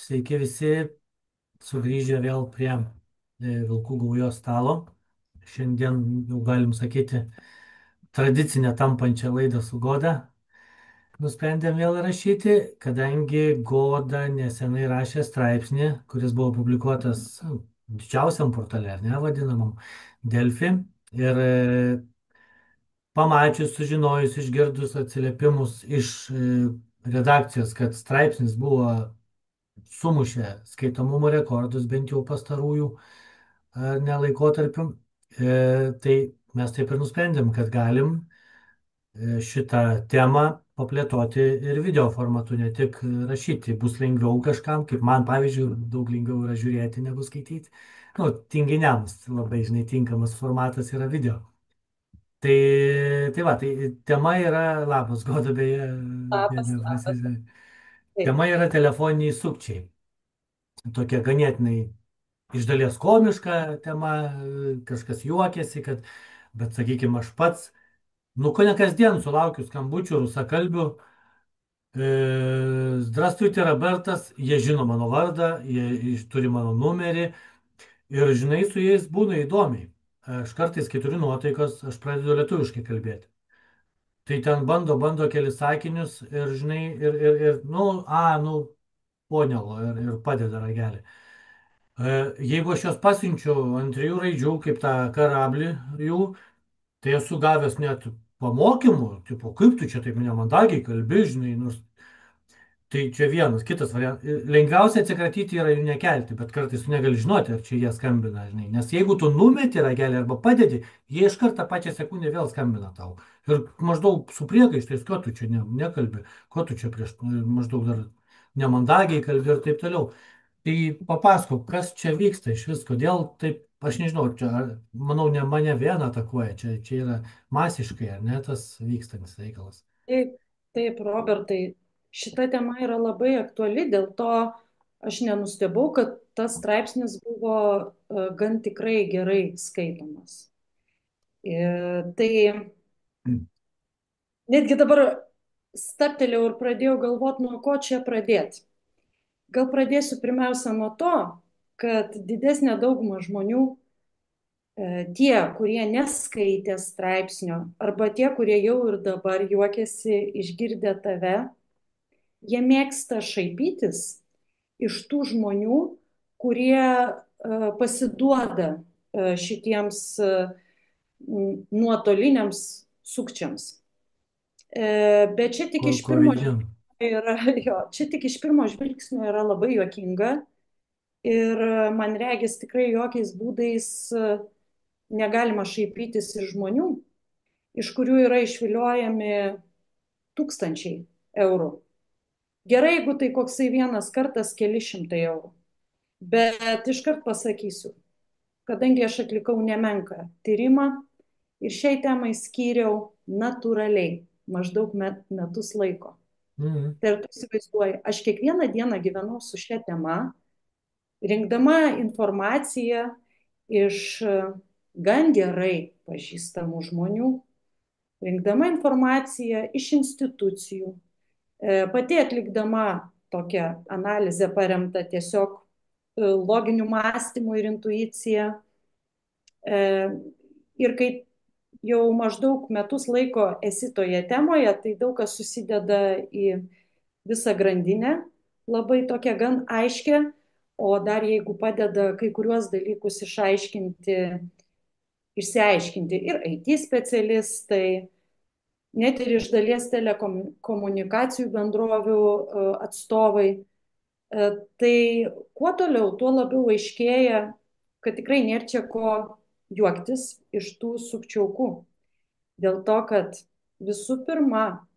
Sveiki visi, sugrįžę vėl prie Vilkų gaujos stalo. Šiandien jau galim sakyti tradicinę tampančią laidą su Goda. Nusprendėm vėl rašyti, kadangi Goda nesenai rašė straipsnį, kuris buvo publikuotas didžiausiam portale, ar ne, vadinamam Delfi. Ir pamačius, sužinojus, išgirdus atsiliepimus iš redakcijos, kad straipsnis buvo sumušė skaitomumo rekordus, bent jau pastarųjų nelaikotarpių. Tai mes taip ir nusprendėm, kad galim šitą temą paplėtoti ir video formatu, ne tik rašyti. Bus lengviau kažkam, kaip man, pavyzdžiui, daug lengviau yra žiūrėti negu skaityti. Nu, tinginiams labai, žinai, tinkamas formatas yra video. Tai va, tai tema yra, labas, Goda, beje, Labas, labas. Taip. tema yra telefoniniai sukčiai. Tokia ganėtinai iš dalies komiška tema, kažkas juokiasi, bet sakykime, aš pats, nu, ko ne kasdien sulaukiu skambučių rusakalbių. Здравствуйте, Robertas, jie žino mano vardą, turi mano numerį ir žinai, su jais būna įdomiai. Aš kartais, kai turiu nuotaikas, aš pradedu lietuviškai kalbėti. Tai ten bando kelis sakinius ir, žinai, nu, ponelo ir padeda ragelį. Jeigu aš juos pasiunčiu ant 3 raidžių, kaip tą karablį jų, tai esu gavęs net pamokymų, tipo, kaip tu čia taip nemandagiai kalbi, žinai, nors tai čia vienas, kitas variantas. Lengviausia atsikratyti yra jų nekelti, bet kartais tu negali žinoti, ar čia jie skambina, žinai. Nes jeigu tu numeti ragelį arba padedi, jie iš karto pačią sekundę vėl skambina tau. Ir maždaug su priekaištais, ko tu čia nekalbi, ko tu čia prieš, maždaug dar nemandagiai kalbi ir taip toliau. Tai papasakok, kas čia vyksta iš vis, kodėl taip, aš nežinau, čia, manau, ne mane vieną atakuoja, čia yra masiškai, ar ne, tas vykstantis reikalas. Taip, taip, Robertai, šita tema yra labai aktuali, dėl to aš nenustebau, kad tas straipsnis buvo gan tikrai gerai skaitomas. Tai netgi dabar stabtelėjau ir pradėjau galvoti, nuo ko čia pradėti. Gal pradėsiu pirmiausia nuo to, kad didesnė dauguma žmonių, tie, kurie neskaitė straipsnio, arba tie, kurie jau ir dabar juokiasi išgirdę tave, jie mėgsta šaipytis iš tų žmonių, kurie pasiduoda šitiems nuotoliniams sukčiams. Bet čia tik iš pirmo Kovidžian. čia tik iš pirmo žvilgsnio yra labai juokinga ir man regis tikrai jokiais būdais negalima šaipytis iš žmonių, iš kurių yra išviliojami tūkstančiai eurų. Gerai, jeigu tai koksai vienas kartas keli šimtai eurų. Bet iškart pasakysiu, kadangi aš atlikau nemenką tyrimą ir šiai temai skyriau natūraliai maždaug metus laiko. Mhm. Tai ir tu įsivaizduoji, aš kiekvieną dieną gyvenau su šia tema, rinkdama informaciją iš gan gerai pažįstamų žmonių, rinkdama informaciją iš institucijų, pati atlikdama tokią analizę paremtą tiesiog loginiu mąstymu ir intuicija. Ir kai jau maždaug metus laiko esi toje temoje, tai daug kas susideda į visą grandinę, labai tokią gan aiškę, o dar jeigu padeda kai kuriuos dalykus išsiaiškinti ir IT specialistai, net ir iš dalies telekomunikacijų bendrovių atstovai. Tai kuo toliau, tuo labiau aiškėja, kad tikrai nėra čia ko juoktis iš tų sukčiaukų. Dėl to, kad visų pirma,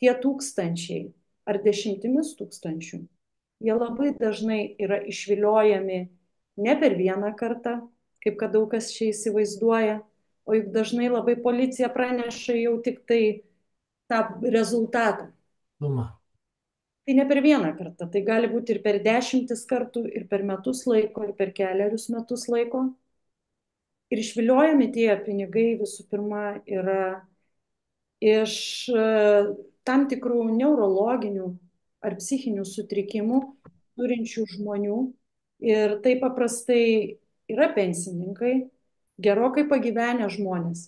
tie tūkstančiai ar dešimtimis tūkstančių, jie labai dažnai yra išviliojami ne per vieną kartą, kaip kad daug kas čia įsivaizduoja, o juk dažnai labai policija praneša jau tik tai tą rezultatą. Suma. Tai ne per vieną kartą, tai gali būti ir per 10 kartų, ir per metus laiko, ir per keliarius metus laiko. Ir išviliojami tie pinigai visų pirma yra iš tam tikrų neurologinių ar psichinių sutrikimų turinčių žmonių ir tai paprastai yra pensininkai, gerokai pagyvenę žmonės.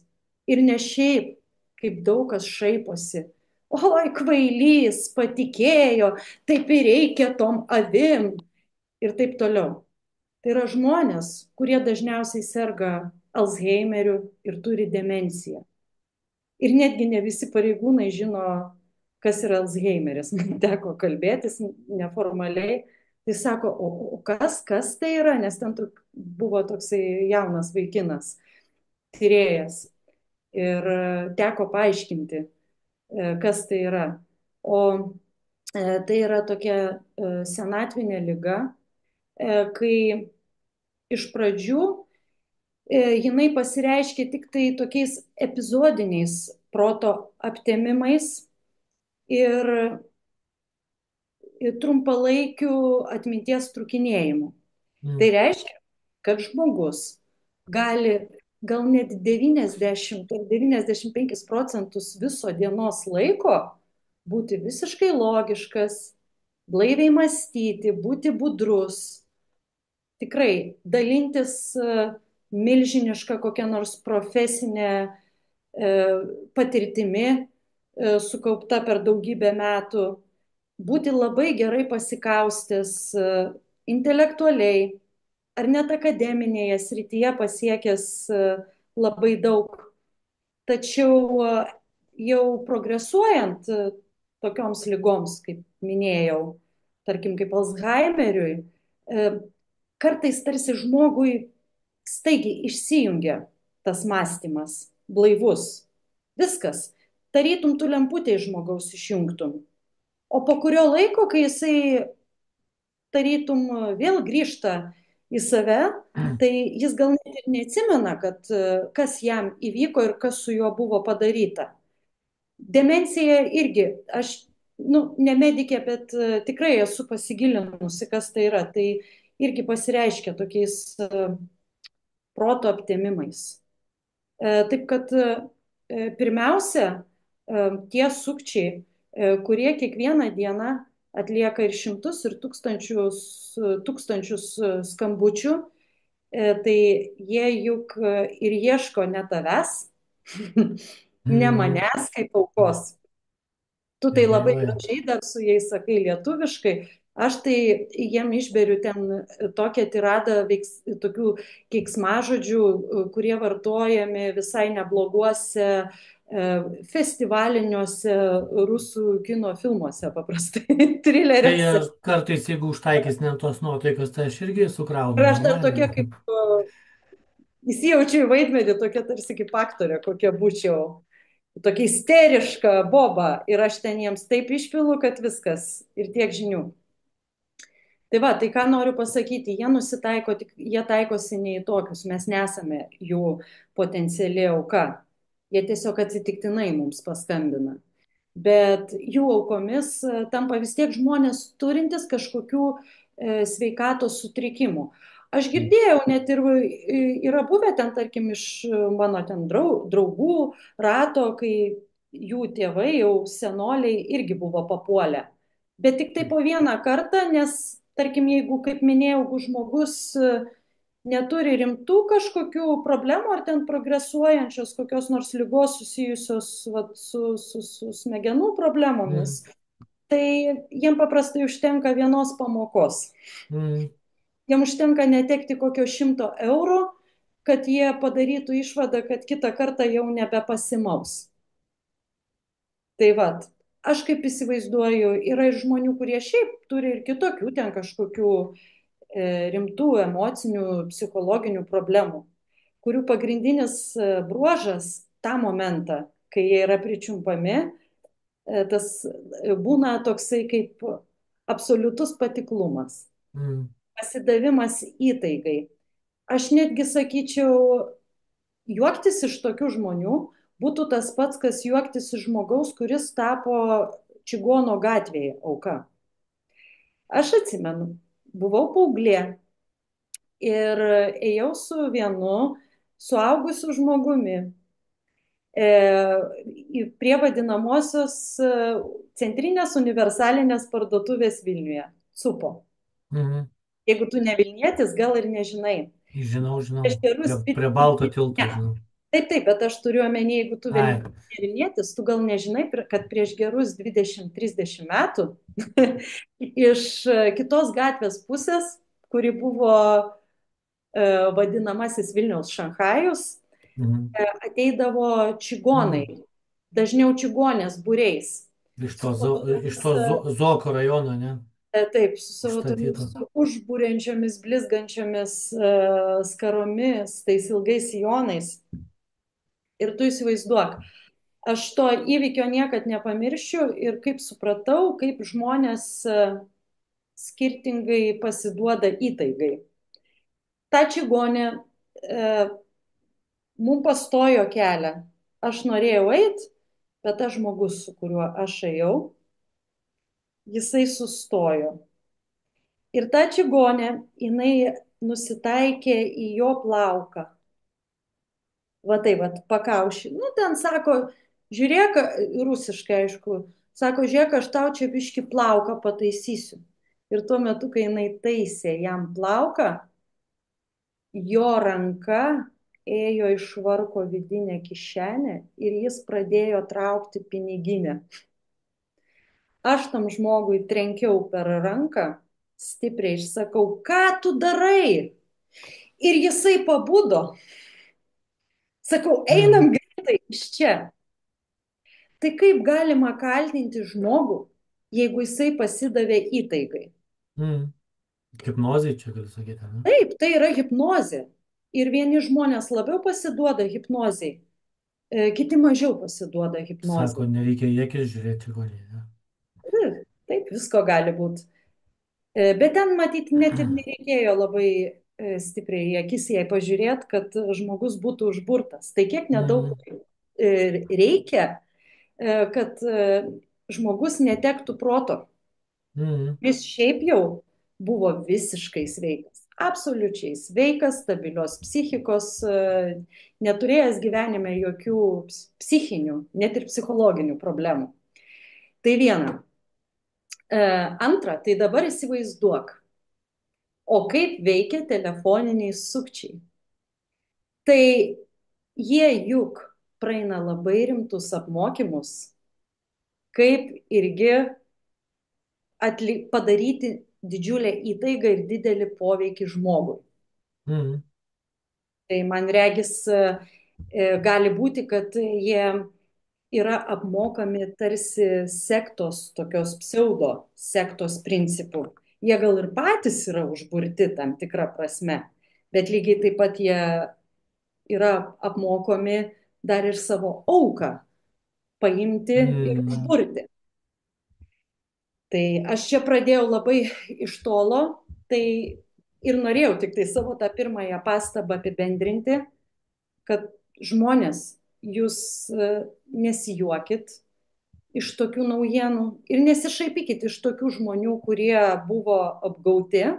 Ir ne šiaip, kaip daug kas šaiposi. Oi, kvailys, patikėjo, taip ir reikia tom avim ir taip toliau. Tai yra žmonės, kurie dažniausiai serga Alzheimeriu ir turi demenciją. Ir netgi ne visi pareigūnai žino, kas yra Alzheimeris. Man teko kalbėtis neformaliai. Tai sako, o kas tai yra, nes ten buvo toksai jaunas vaikinas, tyrėjas. Ir teko paaiškinti, kas tai yra. O tai yra tokia senatvinė liga, kai iš pradžių jinai pasireiškia tik tai tokiais epizodiniais proto aptemimais ir trumpalaikių atminties trukinėjimu. Tai Mm. reiškia, kad žmogus gali gal net 90 ar 95% viso dienos laiko būti visiškai logiškas, blaiviai mąstyti, būti budrus, tikrai dalintis milžinišką kokią nors profesinę patirtimi sukaupta per daugybę metų, būti labai gerai pasikaustęs intelektualiai ar net akademinėje srityje pasiekęs labai daug. Tačiau jau progresuojant tokioms lygoms, kaip minėjau, tarkim kaip Alzheimeriui, kartais tarsi žmogui staigiai išsijungia tas mąstymas, blaivus. Viskas. Tarytum tu lemputę iš žmogaus išjungtum. O po kurio laiko, kai jisai tarytum vėl grįžta į save, tai jis gal net ir neatsimena, kad kas jam įvyko ir kas su juo buvo padaryta. Demencija irgi, aš, ne medikė, bet tikrai esu pasigilinusi, kas tai yra. Tai irgi pasireiškia tokiais proto aptemimais. Taip kad pirmiausia, tie sukčiai, kurie kiekvieną dieną atlieka ir šimtus, ir tūkstančius skambučių, tai jie juk ir ieško ne tavęs, ne Mm. manęs kaip aukos. Tu tai labai Vėluoja. gražiai dar su jais sakai lietuviškai. Aš tai jiem išberiu ten tokią tiradą tokių keiksmažodžių, kurie vartojami visai nebloguose festivaliniuose rusų kino filmuose paprastai, Tai trileriuose. kartais, jeigu užtaikys ne tos nuotaikos, tai aš irgi Ir sukraunu aš dar tokia normaliai. kaip įsijaučiu į vaidmenį, tokia tarsi kaip aktorė, kokia būčiau. Tokia isteriška boba ir aš ten jiems taip išpilu, kad viskas ir tiek žinių. Tai va, tai ką noriu pasakyti, jie taikosi ne į tokius, mes nesame jų potenciali auka. Jie tiesiog atsitiktinai mums paskambina. Bet jų aukomis tampa vis tiek žmonės turintys kažkokių sveikatos sutrikimų. Aš girdėjau, net ir yra buvę ten, tarkim, iš mano ten draugų rato, kai jų tėvai jau senoliai irgi buvo papuolę. Bet tik tai po vieną kartą, nes, tarkim, jeigu, kaip minėjau, jeigu žmogus neturi rimtų kažkokių problemų ar ten progresuojančios kokios nors lygos susijusios vat, su smegenų Mm. problemomis, tai jiem paprastai užtenka vienos pamokos. Mm. Jiem užtenka netekti kokio 100 eurų, kad jie padarytų išvadą, kad kitą kartą jau nebepasimaus. Tai vat, aš kaip įsivaizduoju, yra ir žmonių, kurie šiaip turi ir kitokių ten kažkokių rimtų emocinių, psichologinių problemų, kurių pagrindinis bruožas tą momentą, kai jie yra pričiumpami, tas būna toksai kaip absoliutus patiklumas, Mm. pasidavimas įtaigai. Aš netgi sakyčiau, juoktis iš tokių žmonių būtų tas pats, kas juoktis iš žmogaus, kuris tapo čigono gatvėje auka. Aš atsimenu, buvau paauglė ir ėjau su vienu suaugusiu žmogumi prie vadinamosios centrinės universalinės parduotuvės Vilniuje, CUPO. Mhm. Jeigu tu ne Vilnietis, gal ir nežinai. Žinau, žinau. Prieš gerus Prie Balto tilto, ne. žinau. Taip, taip, bet aš turiu omeny, jeigu tu Ai. ne Vilnietis, tu gal nežinai, kad prieš gerus 20-30 metų iš kitos gatvės pusės, kuri buvo vadinamasis Vilniaus Šanchajus, Mhm. ateidavo čigonai, Mhm. dažniau čigonės būreis. Iš Su to, savo iš tomis, to Zoko rajono, ne? taip, su savo tomis Užstatyto. užbūrenčiomis, blizgančiomis skaromis, tais ilgais sijonais. Ir tu įsivaizduok, aš to įvykio niekad nepamiršiu ir kaip supratau, kaip žmonės skirtingai pasiduoda įtaigai. Ta čigonė mums pastojo kelią. Aš norėjau eiti, bet tas žmogus, su kuriuo aš ėjau, jisai sustojo. Ir ta čigonė, jinai nusitaikė į jo plauką. Va tai, va, pakaušį. Nu, ten sako, žiūrėk, rusiškai aišku, sako, žiūrėk, aš tau čia biški plauką pataisysiu. Ir tuo metu, kai jinai taisė jam plauką, jo ranka ėjo iš švarko vidinę kišenę ir jis pradėjo traukti piniginę. Aš tam žmogui trenkiau per ranką, stipriai išsakau, ką tu darai? Ir jisai pabudo. Sakau, einam Mhm. greitai iš čia. Tai kaip galima kaltinti žmogų, jeigu jisai pasidavė įtaigai? Mhm. Hipnozė čia gali sakyti, ne? Taip, tai yra hipnozė. Ir vieni žmonės labiau pasiduoda hipnozijai, kiti mažiau pasiduoda Sako, hipnozijai. nereikia į akis žiūrėti čigonį, ne? Taip, taip, visko gali būti. Bet ten matyti net ir nereikėjo labai stipriai į akis jai pažiūrėti, kad žmogus būtų užburtas. Tai kiek nedaug Mhm. reikia, kad žmogus netektų proto. Mhm. Jis šiaip jau buvo visiškai sveikas. Absoliučiai sveikas, stabilios psichikos, neturėjęs gyvenime jokių psichinių, net ir psichologinių problemų. Tai viena. Antra, tai dabar įsivaizduok, o kaip veikia telefoniniai sukčiai. Tai jie juk praeina labai rimtus apmokymus, kaip irgi padaryti didžiulę įtaigą ir didelį poveikį žmogui. Mhm. Tai man regis, gali būti, kad jie yra apmokami tarsi sektos, tokios pseudo sektos principų. Jie gal ir patys yra užburti tam tikrą prasme, bet lygiai taip pat jie yra apmokomi dar ir savo auką paimti ir Mhm. užburti. Tai aš čia pradėjau labai iš tolo, tai ir norėjau tik tai savo tą pirmąją pastabą apibendrinti, kad žmonės, jūs nesijuokit iš tokių naujienų ir nesišaipykit iš tokių žmonių, kurie buvo apgauti,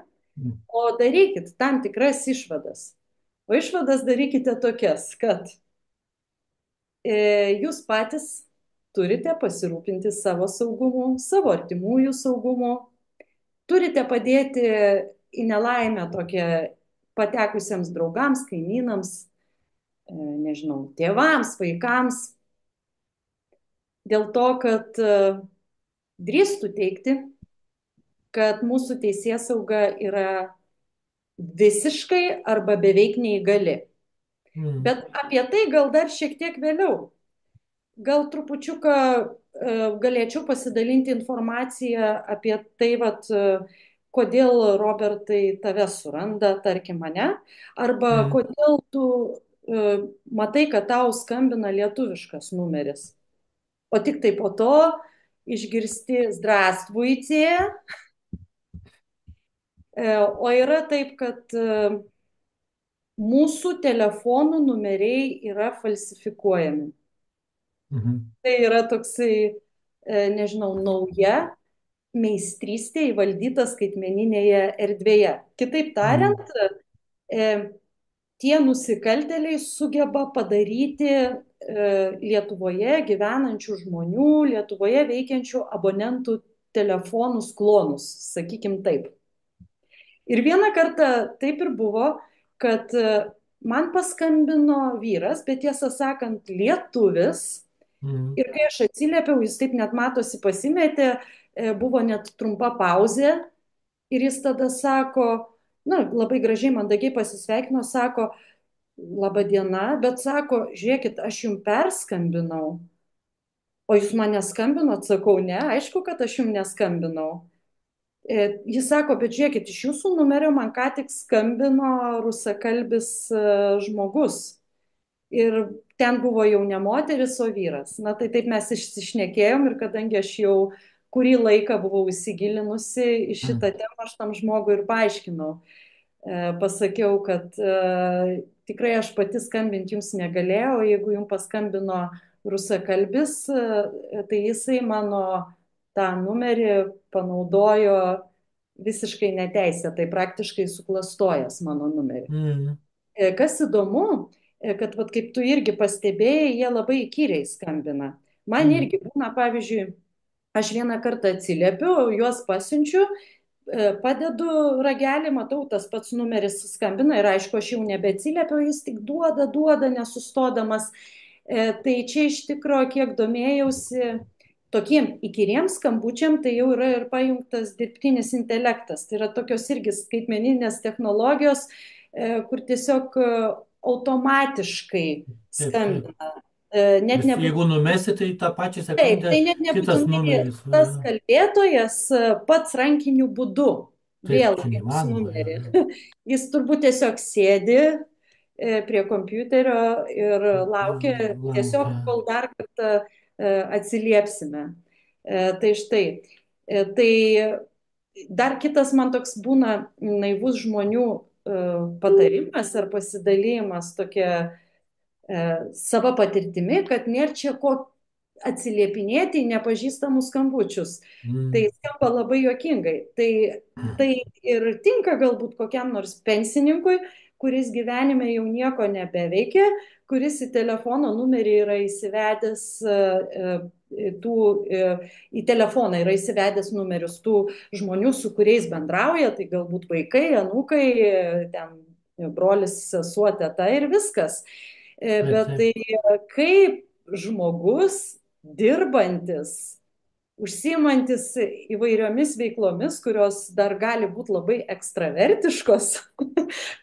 o darykit tam tikras išvadas. O išvadas darykite tokias, kad jūs patys turite pasirūpinti savo saugumu, savo artimųjų saugumu, turite padėti į nelaimę tokią patekusiems draugams, kaimynams, nežinau, tėvams, vaikams, dėl to, kad drįstų teikti, kad mūsų teisėsauga yra visiškai arba beveik neįgali. Mhm. Bet apie tai gal dar šiek tiek vėliau. Gal trupučiuką galėčiau pasidalinti informaciją apie tai, vat, kodėl Robertai tave suranda, tarkim mane, arba Mhm. kodėl tu matai, kad tau skambina lietuviškas numeris. O tik tai po to išgirsti Zdravstvуйте. O yra taip, kad mūsų telefonų numeriai yra falsifikuojami. Mhm. Tai yra toksai, nežinau, nauja meistrystė įvaldyta skaitmeninėje erdvėje. Kitaip Mhm. tariant, tie nusikaltėliai sugeba padaryti Lietuvoje gyvenančių žmonių, Lietuvoje veikiančių abonentų telefonus klonus, sakykim taip. Ir vieną kartą taip ir buvo, kad man paskambino vyras, bet tiesą sakant, lietuvis. Mm. Ir kai aš atsiliepiau, jis taip net matosi pasimetė, buvo net trumpa pauzė. Ir jis tada sako, na, labai gražiai, mandagiai pasisveikino, sako, laba diena, bet sako, žiūrėkit, aš jums perskambinau. O jūs man neskambinot, sakau, ne, aišku, kad aš jums neskambinau. Jis sako, bet žiūrėkit, iš jūsų numerio man ką tik skambino rusakalbis žmogus. Ir ten buvo jau ne moteris, o vyras. Na tai taip mes išsišnekėjom ir kadangi aš jau kurį laiką buvau įsigilinusi į šitą temą, aš tam žmogui ir paaiškinau. Pasakiau, kad tikrai aš pati skambinti jums negalėjau, jeigu jums paskambino rusakalbis, tai jisai mano tą numerį panaudojo visiškai neteisėtai, praktiškai suklastojęs mano numerį. Mm. Kas įdomu, kad vat, kaip tu irgi pastebėjai, jie labai įkyriai skambina. Man Mm. irgi būna, pavyzdžiui, aš vieną kartą atsiliepiu, juos pasiunčiu, padedu ragelį, matau, tas pats numeris skambina ir aišku, aš jau nebeatsiliepiu, jis tik duoda, duoda, nesustodamas. Tai čia iš tikrųjų, kiek domėjausi, tokiem įkyriem skambučiam, tai jau yra ir pajungtas dirbtinis intelektas. Tai yra tokios irgi skaitmeninės technologijos, kur tiesiog automatiškai Taip, taip. skambina. Net Vis- nebūtinai. Jeigu numesi, tai tą pačią Taip, sekundę tai net kitas nebūtinai numeris. tas kalbėtojas pats rankiniu būdu Taip, vėl čia gims nemanoma. Jo, numerį. jo. Jis turbūt tiesiog sėdi prie kompiuterio ir laukia tiesiog, Laukia. kol dar kartą atsiliepsime. Tai štai. Tai dar kitas man toks būna naivus žmonių patarimas ar pasidalymas tokia savo patirtimi, kad nėra čia ko atsiliepinėti į nepažįstamus skambučius. Tai Mm. skamba labai juokingai. Tai ir tinka galbūt kokiam nors pensininkui, kuris gyvenime jau nieko nebeveikia, kuris į telefono numerį yra įsivedęs į telefoną yra įsivedęs numerius tų žmonių, su kuriais bendrauja, tai galbūt vaikai, anūkai, ten brolis, sesuo, teta ir viskas. Taip, Bet taip. tai kaip žmogus dirbantis, užsiimantis įvairiomis veiklomis, kurios dar gali būti labai ekstravertiškos,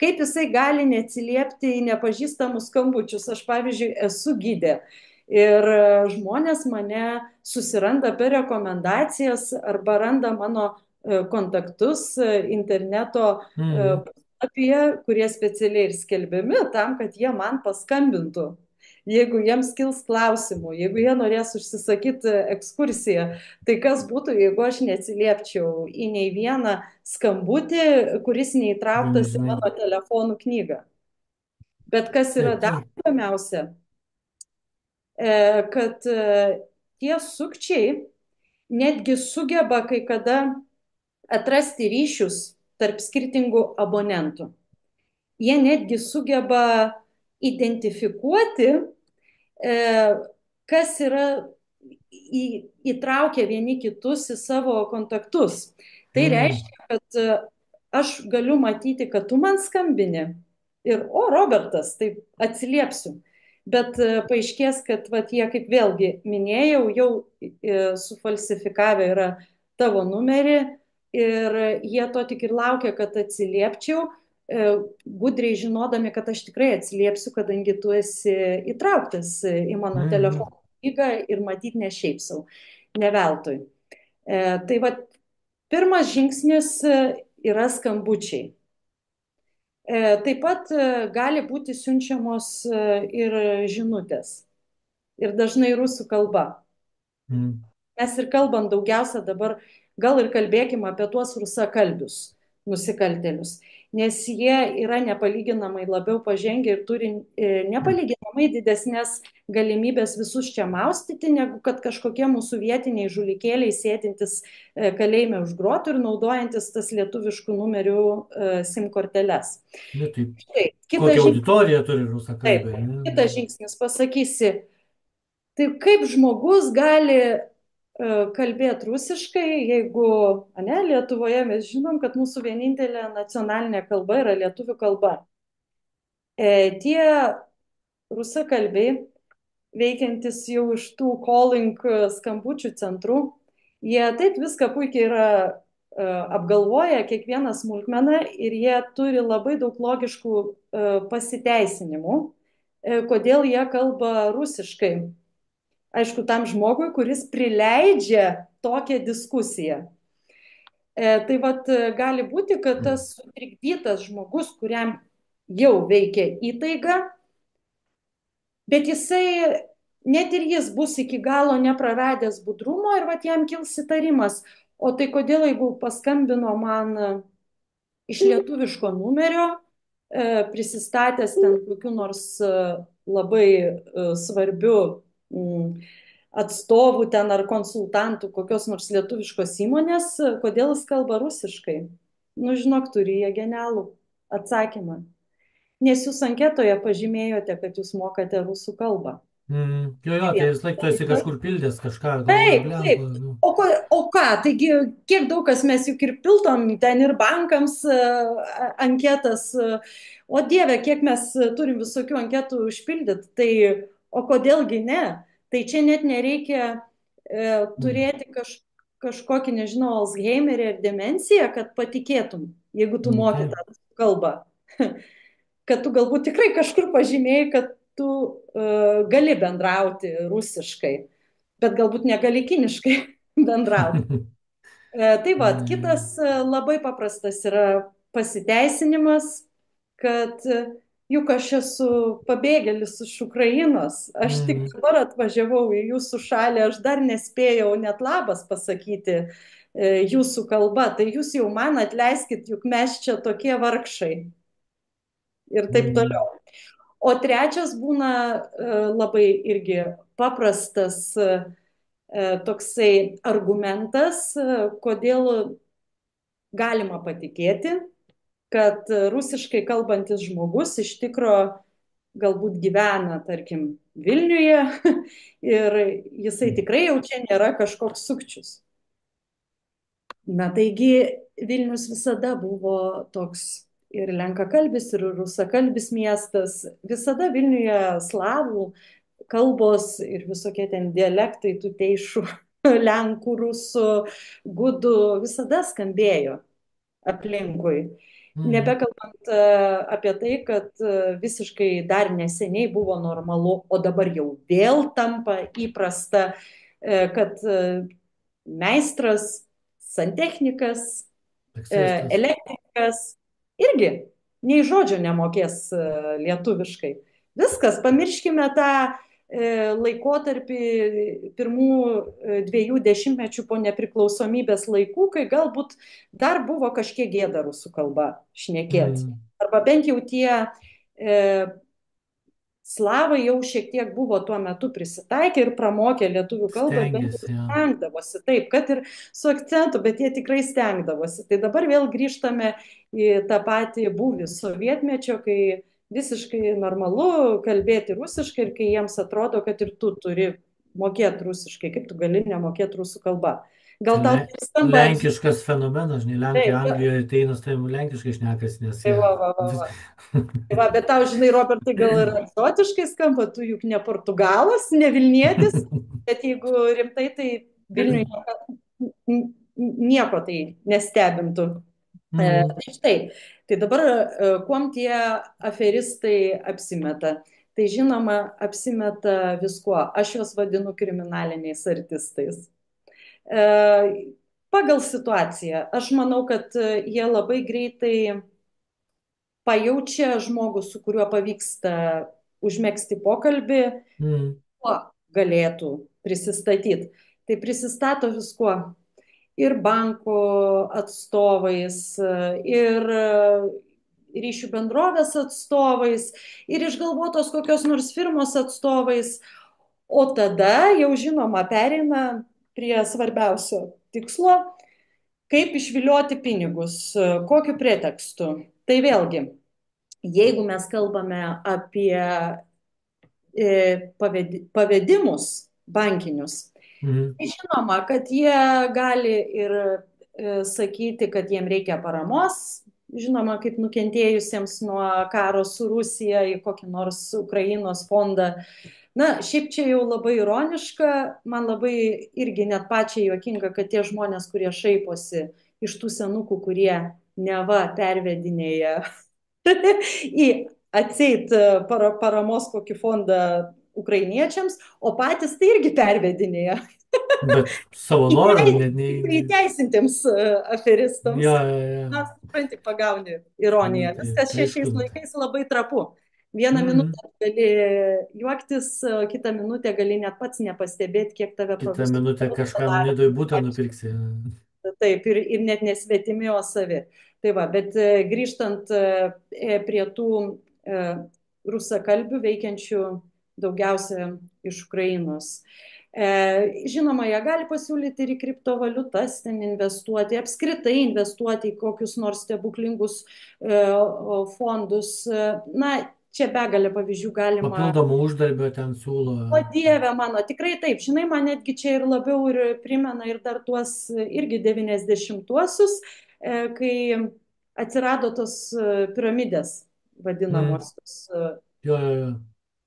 kaip jisai gali neatsiliepti į nepažįstamus skambučius. Aš, pavyzdžiui, esu gidė. Ir žmonės mane susiranda per rekomendacijas arba randa mano kontaktus interneto Mm. puslapyje, kurie specialiai ir skelbiami tam, kad jie man paskambintų. Jeigu jiems kils klausimų, jeigu jie norės užsisakyti ekskursiją, tai kas būtų, jeigu aš neatsiliepčiau į nei vieną skambutį, kuris Žinai, neįtrauktas į žinai. mano telefonų knygą. Bet kas yra Taip, dar taip. įdomiausia, kad tie sukčiai netgi sugeba kai kada atrasti ryšius tarp skirtingų abonentų. Jie netgi sugeba identifikuoti, kas yra įtraukę vieni kitus į savo kontaktus. Tai Mm. reiškia, kad aš galiu matyti, kad tu man skambini ir, o, Robertas, tai atsiliepsiu. Bet paaiškės, kad vat, jie, kaip vėlgi minėjau, jau sufalsifikavę yra tavo numerį ir jie to tik ir laukia, kad atsiliepčiau, gudriai žinodami, kad aš tikrai atsiliepsiu, kadangi tu esi įtrauktas į mano Mm. telefoną knygą ir matyt ne šiaip savo, ne veltui. Tai va, pirmas žingsnis yra skambučiai. Taip pat gali būti siunčiamos ir žinutės. Ir dažnai rusų kalba. Mm. Mes ir kalbam daugiausia dabar, gal ir kalbėkime apie tuos rusakalbius nusikaltėlius, nes jie yra nepalyginamai labiau pažengę ir turi nepalyginamai didesnės galimybės visus čia maustyti, negu kad kažkokie mūsų vietiniai žulikėliai sėdintis kalėjime už grotų ir naudojantis tas lietuviškų numerių SIM korteles. Nu, taip. Štai, Kokią auditoriją turi rusakalbė, taip, ne? kitas žingsnis pasakysi, tai kaip žmogus gali kalbėti rusiškai, jeigu, ne, Lietuvoje mes žinom, kad mūsų vienintelė nacionalinė kalba yra lietuvių kalba. Tie rusakalbiai, veikiantis jau iš tų calling skambučių centrų, jie taip viską puikiai yra apgalvoję, kiekvieną smulkmeną ir jie turi labai daug logiškų pasiteisinimų, kodėl jie kalba rusiškai. Aišku, tam žmogui, kuris prileidžia tokią diskusiją. Tai vat gali būti, kad tas sutrikdytas žmogus, kuriam jau veikia įtaiga, bet jisai, net ir jis bus iki galo nepraradęs budrumo ir vat jam kils įtarimas, o tai kodėl, jeigu paskambino man iš lietuviško numerio, prisistatęs ten kokiu nors labai svarbiu atstovų ten ar konsultantų kokios nors lietuviškos įmonės, kodėl jis kalba rusiškai? Nu, žinok, turi jie genialų atsakymą. Nes jūs anketoje pažymėjote, kad jūs mokate rusų kalbą. Jo, jo, Tai tai vienas vis laik tu esi dalykas. kažkur pildęs kažką, galvoju, Taip, blemba, taip. nu. O ką, taigi kiek daug kas mes juk ir piltom ten ir bankams anketas, o Dieve, kiek mes turim visokių anketų užpildyti, tai o kodėlgi ne? Tai čia net nereikia Mm. turėti kažkokį, nežinau, Alzheimerį ar demenciją, kad patikėtum, jeigu tu moki Taip. tą kalbą. Kad tu galbūt tikrai kažkur pažymėjai, kad tu gali bendrauti rusiškai, bet galbūt negali kiniškai bendrauti. Tai va, kitas labai paprastas yra pasiteisinimas, kad juk aš esu pabėgėlis iš Ukrainos, aš tik Mm. dabar atvažiavau į jūsų šalį, aš dar nespėjau net labas pasakyti jūsų kalba, tai jūs jau man atleiskit, juk mes čia tokie vargšai ir taip Mm. toliau. O trečias būna labai irgi paprastas toksai argumentas, kodėl galima patikėti, kad rusiškai kalbantis žmogus iš tikro galbūt gyvena, tarkim, Vilniuje ir jisai tikrai jau čia nėra kažkoks sukčius. Na taigi Vilnius visada buvo toks ir lenkakalbis, ir rusakalbis miestas. Visada Vilniuje slavų kalbos ir visokie ten dialektai, tuteišų, lenkų, rusų, gudų visada skambėjo aplinkui. Mm. Nebekalbant apie tai, kad visiškai dar neseniai buvo normalu, o dabar jau vėl tampa įprasta, kad meistras, santechnikas, Taksistas. elektrikas irgi nei žodžio nemokės lietuviškai. Viskas, pamirškime tą laikotarpį pirmų 2 dešimtmečių po nepriklausomybės laikų, kai galbūt dar buvo kažkiek gėda rusų kalba šnekėti. Mm. Arba bent jau tie slavai jau šiek tiek buvo tuo metu prisitaikę ir pramokę lietuvių kalbą ir bent jau Stengiasi, jo. stengdavosi, taip, kad ir su akcentu, bet jie tikrai stengdavosi. Tai dabar vėl grįžtame į tą patį buvį sovietmečio, kai visiškai normalu kalbėti rusiškai ir kai jiems atrodo, kad ir tu turi mokėti rusiškai, kaip tu gali nemokėti rusų kalbą. Gal Čia tau tai skamba lenkiškas fenomenas, žinai, Lenkai taip, Anglijoje ateina, su tavim lenkiškai šnekasi, nes tai jie va. vis... Tai va, bet tau, žinai, Robertai, gal ir egzotiškai skamba, tu juk ne portugalas, ne Vilnietis, bet jeigu rimtai, tai Vilniuje nieko tai nestebintų. Mm. Tai štai, tai dabar kuom tie aferistai apsimeta? Tai žinoma, apsimeta viskuo. Aš juos vadinu kriminaliniais artistais. Pagal situaciją, aš manau, kad jie labai greitai pajaučia žmogų, su kuriuo pavyksta užmėgsti pokalbį, Mm. kuo galėtų prisistatyti. Tai prisistato viskuo. Ir banko atstovais, ir ryšių bendrovės atstovais, ir išgalvotos kokios nors firmos atstovais. O tada jau žinoma pereina prie svarbiausio tikslo, kaip išvilioti pinigus, kokiu pretekstu. Tai vėlgi, jeigu mes kalbame apie pavedimus bankinius, Mhm. Žinoma, kad jie gali ir sakyti, kad jiem reikia paramos, žinoma, kaip nukentėjusiems nuo karo su Rusija į kokį nors Ukrainos fondą. Na, šiaip čia jau labai ironiška, man labai irgi net pačiai juokinga, kad tie žmonės, kurie šaiposi iš tų senukų, kurie neva pervedinėja į atseit paramos kokį fondą ukrainiečiams, o patys tai irgi pervedinėja Bet savo noru, net nei... įteisintiems aferistams. Ja, ja, ja. Na, supranti, pagauni Nu, ironiją. tai Viskas čia aišku. šiais laikais labai trapu. Vieną Mhm. minutę gali juoktis, kitą minutę gali net pats nepastebėti, kiek tave pro Kitą visus minutę galus kažkam padarė. nidoj būtą nupirksi. Taip, ir net nesvetimi, o savi. Tai va, bet grįžtant prie tų e, rusakalbių veikiančių daugiausia iš Ukrainos. Žinoma, jie gali pasiūlyti ir į kriptovaliutas, ten investuoti, apskritai investuoti į kokius nors stebuklingus fondus. Na, čia begalė pavyzdžių galima. Papildomų uždarbio ten siūlo. O Dieve mano, tikrai taip, žinai, man netgi čia ir labiau ir primena ir dar tuos irgi 90-uosius, kai atsirado tos piramidės Mhm. vadinamosios, Jo, jo, jo.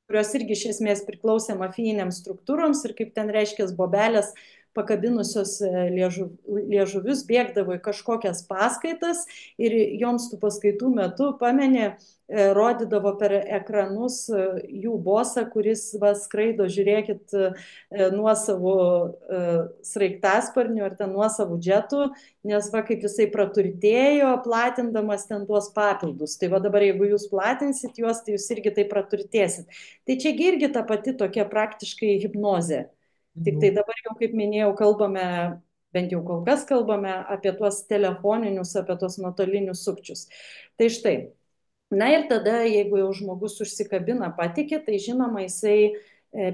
kurios irgi iš esmės priklausė mafijiniams struktūroms ir kaip ten reiškia bobelės pakabinusios liežuvius bėgdavo į kažkokias paskaitas ir joms tų paskaitų metu, pamenė, rodydavo per ekranus jų bosą, kuris va, skraido, žiūrėkit, nuosavų sraigtasparnių ar ten nuosavų džetų, nes va kaip jisai praturtėjo, platindamas ten tuos papildus. Tai va dabar jeigu jūs platinsit juos, tai jūs irgi tai praturtėsit. Tai čia irgi ta pati tokia praktiškai hipnozė. Tik tai Nu, dabar jau, kaip minėjau, kalbame, bent jau kol kas kalbame apie tuos telefoninius, apie tuos nuotolinius sukčius. Tai štai. Na ir tada, jeigu jau žmogus užsikabina, patikė, tai žinoma, jisai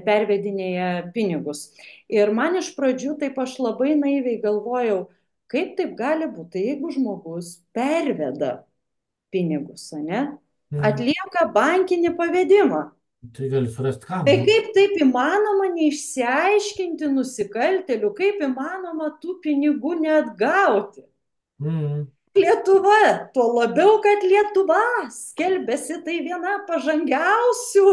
pervedinėja pinigus. Ir man iš pradžių taip aš labai naiviai galvojau, kaip taip gali būti, jeigu žmogus perveda pinigus, ne? mhm. Atlieka bankinį pavedimą. Tai gali surasti Tai kamerą. kaip taip įmanoma neišsiaiškinti nusikaltelių, kaip įmanoma tų pinigų neatgauti? Mhm. Lietuva, tuo labiau, kad Lietuva skelbėsi tai viena pažangiausių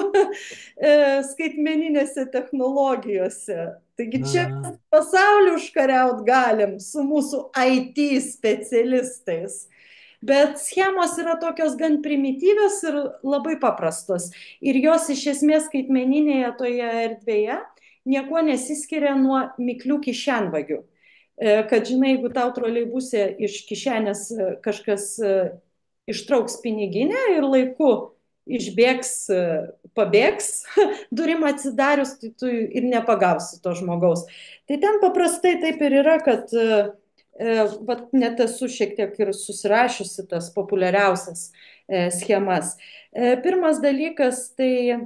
skaitmeninėse technologijose. Taigi čia Na, pasaulį užkariaut galim su mūsų IT specialistais. Bet schemos yra tokios gan primityvios ir labai paprastos. Ir jos iš esmės skaitmeninėje toje erdvėje niekuo nesiskiria nuo miklių kišenvagių. Kad, žinai, jeigu tau troleibuse iš kišenės kažkas ištrauks piniginę ir laiku išbėgs, pabėgs, durim atsidarius, tai tu ir nepagausi to žmogaus. Tai ten paprastai taip ir yra, kad vat net esu šiek tiek ir susirašiusi tas populiariausias schemas. Pirmas dalykas, tai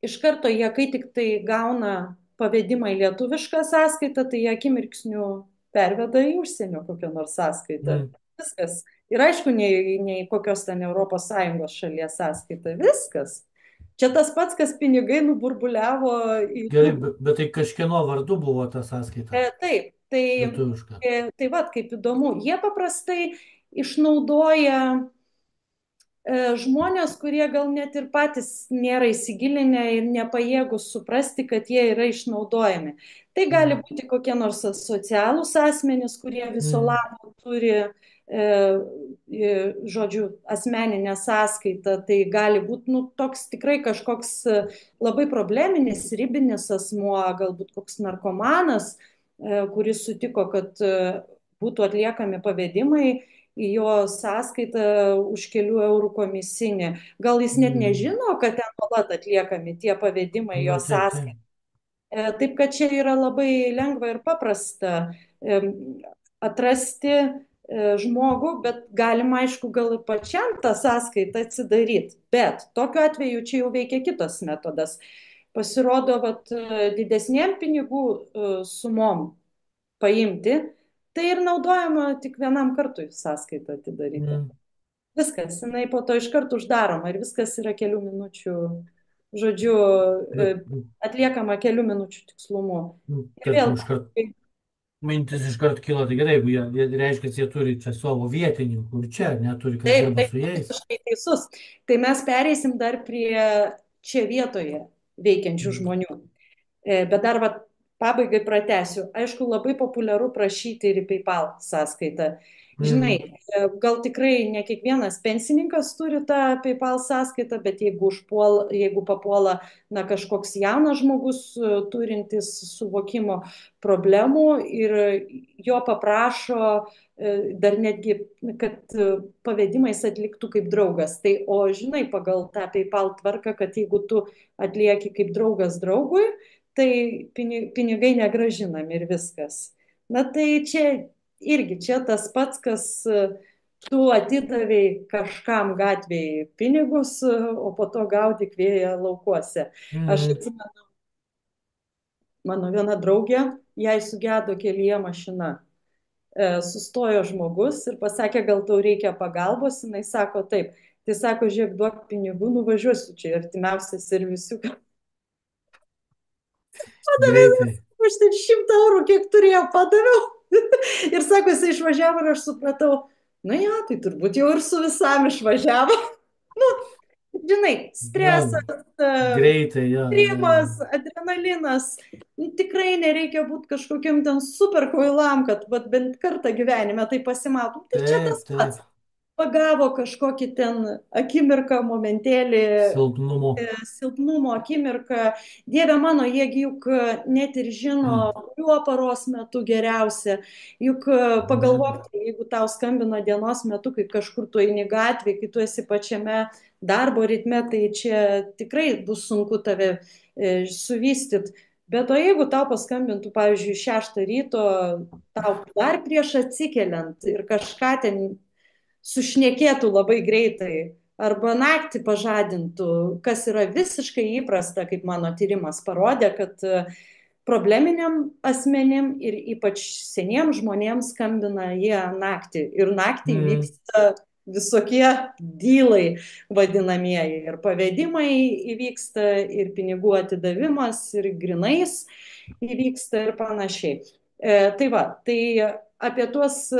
iš karto jie, kai tik tai gauna pavedimą į lietuvišką sąskaitą, tai jie akimirksniu perveda į užsienio kokią nors sąskaitą. mhm. Viskas. Ir aišku, nei kokios ten ES šalies sąskaita. Viskas. Čia tas pats, kas pinigai nuburbuliavo į Gerai, Turkų. bet tai kažkieno vardu buvo ta sąskaita. Taip, tai, Lietuviška. tai va, kaip įdomu, jie paprastai išnaudoja žmonės, kurie gal net ir patys nėra įsigilinę ir nepajėgus suprasti, kad jie yra išnaudojami. Tai gali Mhm. būti kokie nors socialūs asmenys, kurie viso Mhm. labo turi, žodžiu, asmeninę sąskaitą. Tai gali būti nu, toks tikrai kažkoks labai probleminis, ribinis asmuo, galbūt koks narkomanas, kuris sutiko, kad būtų atliekami pavedimai į jo sąskaitą už kelių eurų komisinį. Gal jis net Mhm. nežino, kad ten nuolat atliekami tie pavedimai į jo Na, taip, taip. sąskaitą. Taip kad čia yra labai lengva ir paprasta atrasti žmogų, bet galima, aišku, gal ir pačiam tą sąskaitą atsidaryti. Bet tokiu atveju čia jau veikia kitas metodas. Pasirodo, vat, didesniem pinigų sumom paimti, tai ir naudojama tik vienam kartui sąskaitą atidaryti. Mhm. Viskas, jinai po to iš karto uždaroma ir viskas yra kelių minučių žodžiu, e, Bet, atliekama kelių minučių tikslumu. Ir vėl, tarkim, iškart mintis iškart kilo, tai gerai, jie reiškia, jie turi čia savo vietininkų ir čia, neturi, kas taip, dirba taip, su jais. visiškai teisus. Tai mes pereisim dar prie čia vietoje veikiančių Mm. žmonių. Bet dar vat, pabaigai pratęsiu. Aišku, labai populiaru prašyti ir į PayPal sąskaitą. Žinai, Mm. gal tikrai ne kiekvienas pensininkas turi tą PayPal sąskaitą, bet jeigu papuola na, kažkoks jaunas žmogus turintis suvokimo problemų ir jo paprašo dar netgi, kad pavedimais atliktų kaip draugas. Tai, o žinai, pagal tą PayPal tvarką, kad jeigu tu atlieki kaip draugas draugui, tai pinigai negražinami ir viskas. Na tai čia irgi čia tas pats, kas tu atidavėjai kažkam gatvėje pinigus, o po to gaudyk vėją laukuose. Aš Mm. atsimenu, mano viena draugė, jai sugedo kelyje mašina. Sustojo žmogus ir pasakė, gal tau reikia pagalbos, jinai sako taip. Tai sako, žiūrėk, duok pinigų, nuvažiuosiu čia artimiausią servisiuką. Greitai. Aš taip 100 eurų, kiek turėjau, padaviau. Ir sako, jisai išvažiavo ir aš supratau, na ja, tai turbūt jau ir su visam išvažiavo. Nu, žinai, Jo, stresas, greitai, jo, jo, jo. trimas, adrenalinas. Nu, tikrai nereikia būti kažkokiam ten super kvailam, kad vat, bent kartą gyvenime tai pasimatom. Tai čia Taip, tas taip. pats. Pagavo kažkokį ten akimirką, momentėlį, Silpnumo. silpnumo akimirką. Dieve mano, jiegi juk net ir žino, kuriuo paros metu geriausia. Juk Be abejo. pagalvok, jeigu tau skambina dienos metu, kai kažkur tu eini gatvė, kai tu esi pačiame darbo ritme, tai čia tikrai bus sunku tave suvystyti. Bet o jeigu tau paskambintų, pavyzdžiui, 6 ryto, tau dar prieš atsikeliant ir kažką ten sušnekėtų labai greitai arba naktį pažadintų, kas yra visiškai įprasta, kaip mano tyrimas parodė, kad probleminiam asmenim ir ypač seniems žmonėms skambina jie naktį. Ir naktį Mm. vyksta visokie dylai vadinamieji. Ir pavedimai įvyksta, ir pinigų atidavimas, ir grinais įvyksta ir panašiai. Tai va, tai apie tuos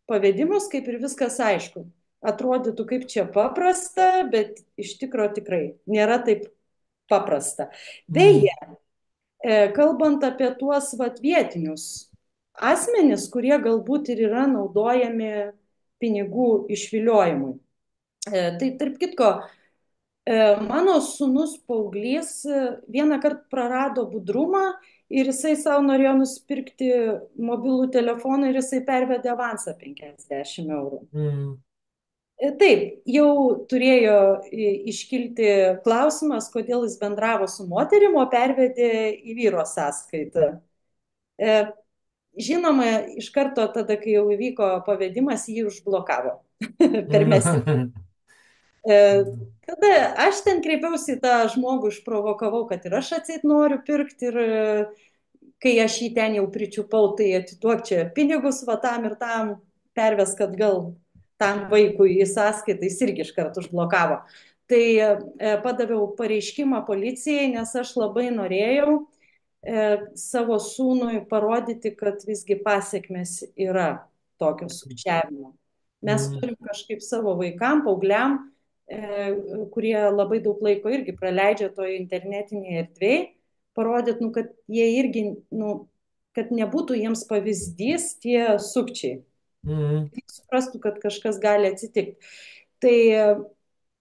pavedimus kaip ir viskas aišku. Atrodytų kaip čia paprasta, bet iš tikrųjų tikrai nėra taip paprasta. Mm. Beje, kalbant apie tuos vat, vietinius asmenis, kurie galbūt ir yra naudojami pinigų išviliojimui. Tai tarp kitko, mano sūnus paauglys vieną kartą prarado budrumą ir jisai savo norėjo nusipirkti mobilų telefoną ir jisai pervedė avansą 50 eurų. Mm. Taip, jau turėjo iškilti klausimas, kodėl jis bendravo su moterim, o pervedė į vyro sąskaitą. Žinoma, iš karto tada, kai jau įvyko pavedimas, jį užblokavo per mes. Tada aš ten kreipiausi į tą žmogų, išprovokavau, kad ir aš atseit noriu pirkti ir kai aš jį ten jau pričiupau, tai atiduok čia pinigus va tam ir tam, pervesk atgal tam vaikui į sąskaitą, jis irgi iš karto užblokavo. Tai padaviau pareiškimą policijai, nes aš labai norėjau savo sūnui parodyti, kad visgi pasiekmes yra tokio sukčiavimo. Mes Mm. turim kažkaip savo vaikam, paaugliam, kurie labai daug laiko irgi praleidžia toje internetinėje erdvėje, parodyti, nu, kad jie irgi, nu, kad nebūtų jiems pavyzdys tie sukčiai. Mm. Suprastų, kad kažkas gali atsitikti. Tai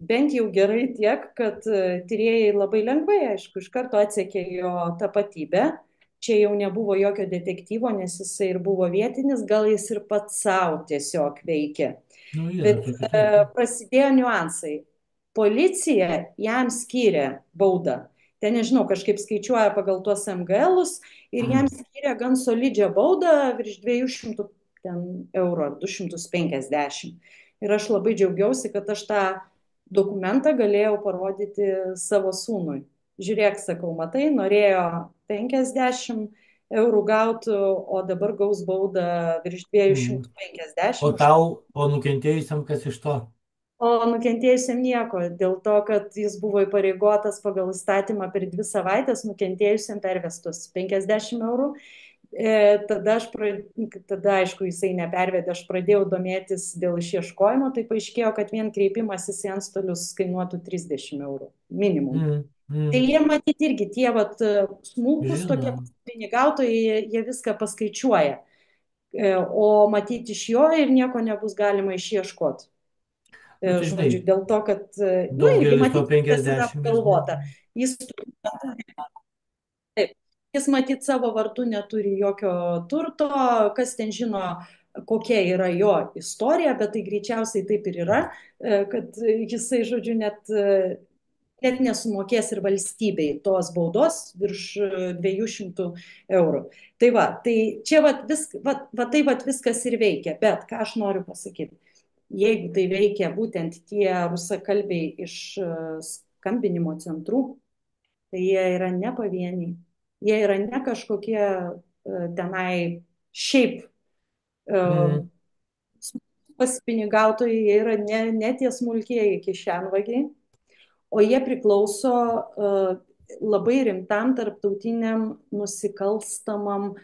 bent jau gerai tiek, kad tyrėjai labai lengvai, aišku, iš karto atsekė jo tapatybę. Čia jau nebuvo jokio detektyvo, nes jisai ir buvo vietinis, gal jis ir pats savo tiesiog veikė. Nu, yra Bet tokių, taip. prasidėjo niuansai. Policija jam skyrė baudą. Ten, nežinau, kažkaip skaičiuoja pagal tuos MGLus ir jam skyrė gan solidžią baudą virš 200 eurų ar 250. Ir aš labai džiaugiausi, kad aš tą dokumentą galėjau parodyti savo sūnui. Žiūrėk, sakau, matai, norėjo 50 eurų gauti, o dabar gaus baudą virš Mm. O 250. tau, o nukentėjusiam kas iš to? O nukentėjusiam nieko, dėl to, kad jis buvo įpareigotas pagal įstatymą per 2 savaitės nukentėjusiam pervestus 50 eurų. Tada, tada, aišku, jisai nepervedė, aš pradėjau domėtis dėl išieškojimo, tai paaiškėjo, kad vien kreipimasis į antstolius kainuotų 30 eurų minimum. Mm, Tai mm, jie matyti irgi tie vat, smulkus tokie žinom. pinigautojai, jie viską paskaičiuoja. O matyti iš jo ir nieko nebus galima išieškoti. Nu, tai žinai, Žodžiu, dėl to, kad, nu, irgi daugelis to matyti, kas yra 50 ir apgalvota. Jis, taip, jis matyti savo vardu neturi jokio turto, kas ten žino, kokia yra jo istorija, bet tai greičiausiai taip ir yra, kad jisai, žodžiu, net nesumokės ir valstybei tos baudos virš 200 eurų. Tai va, tai čia tai viskas ir veikia, bet ką aš noriu pasakyti, jeigu tai veikia būtent tie rusakalbiai iš skambinimo centrų, tai jie yra ne pavieniai, jie yra ne kažkokie tenai šiaip mm, pasipinigautojai, jie yra ne tie smulkieji kišenvagiai, o jie priklauso labai rimtam tarptautiniam nusikalstamam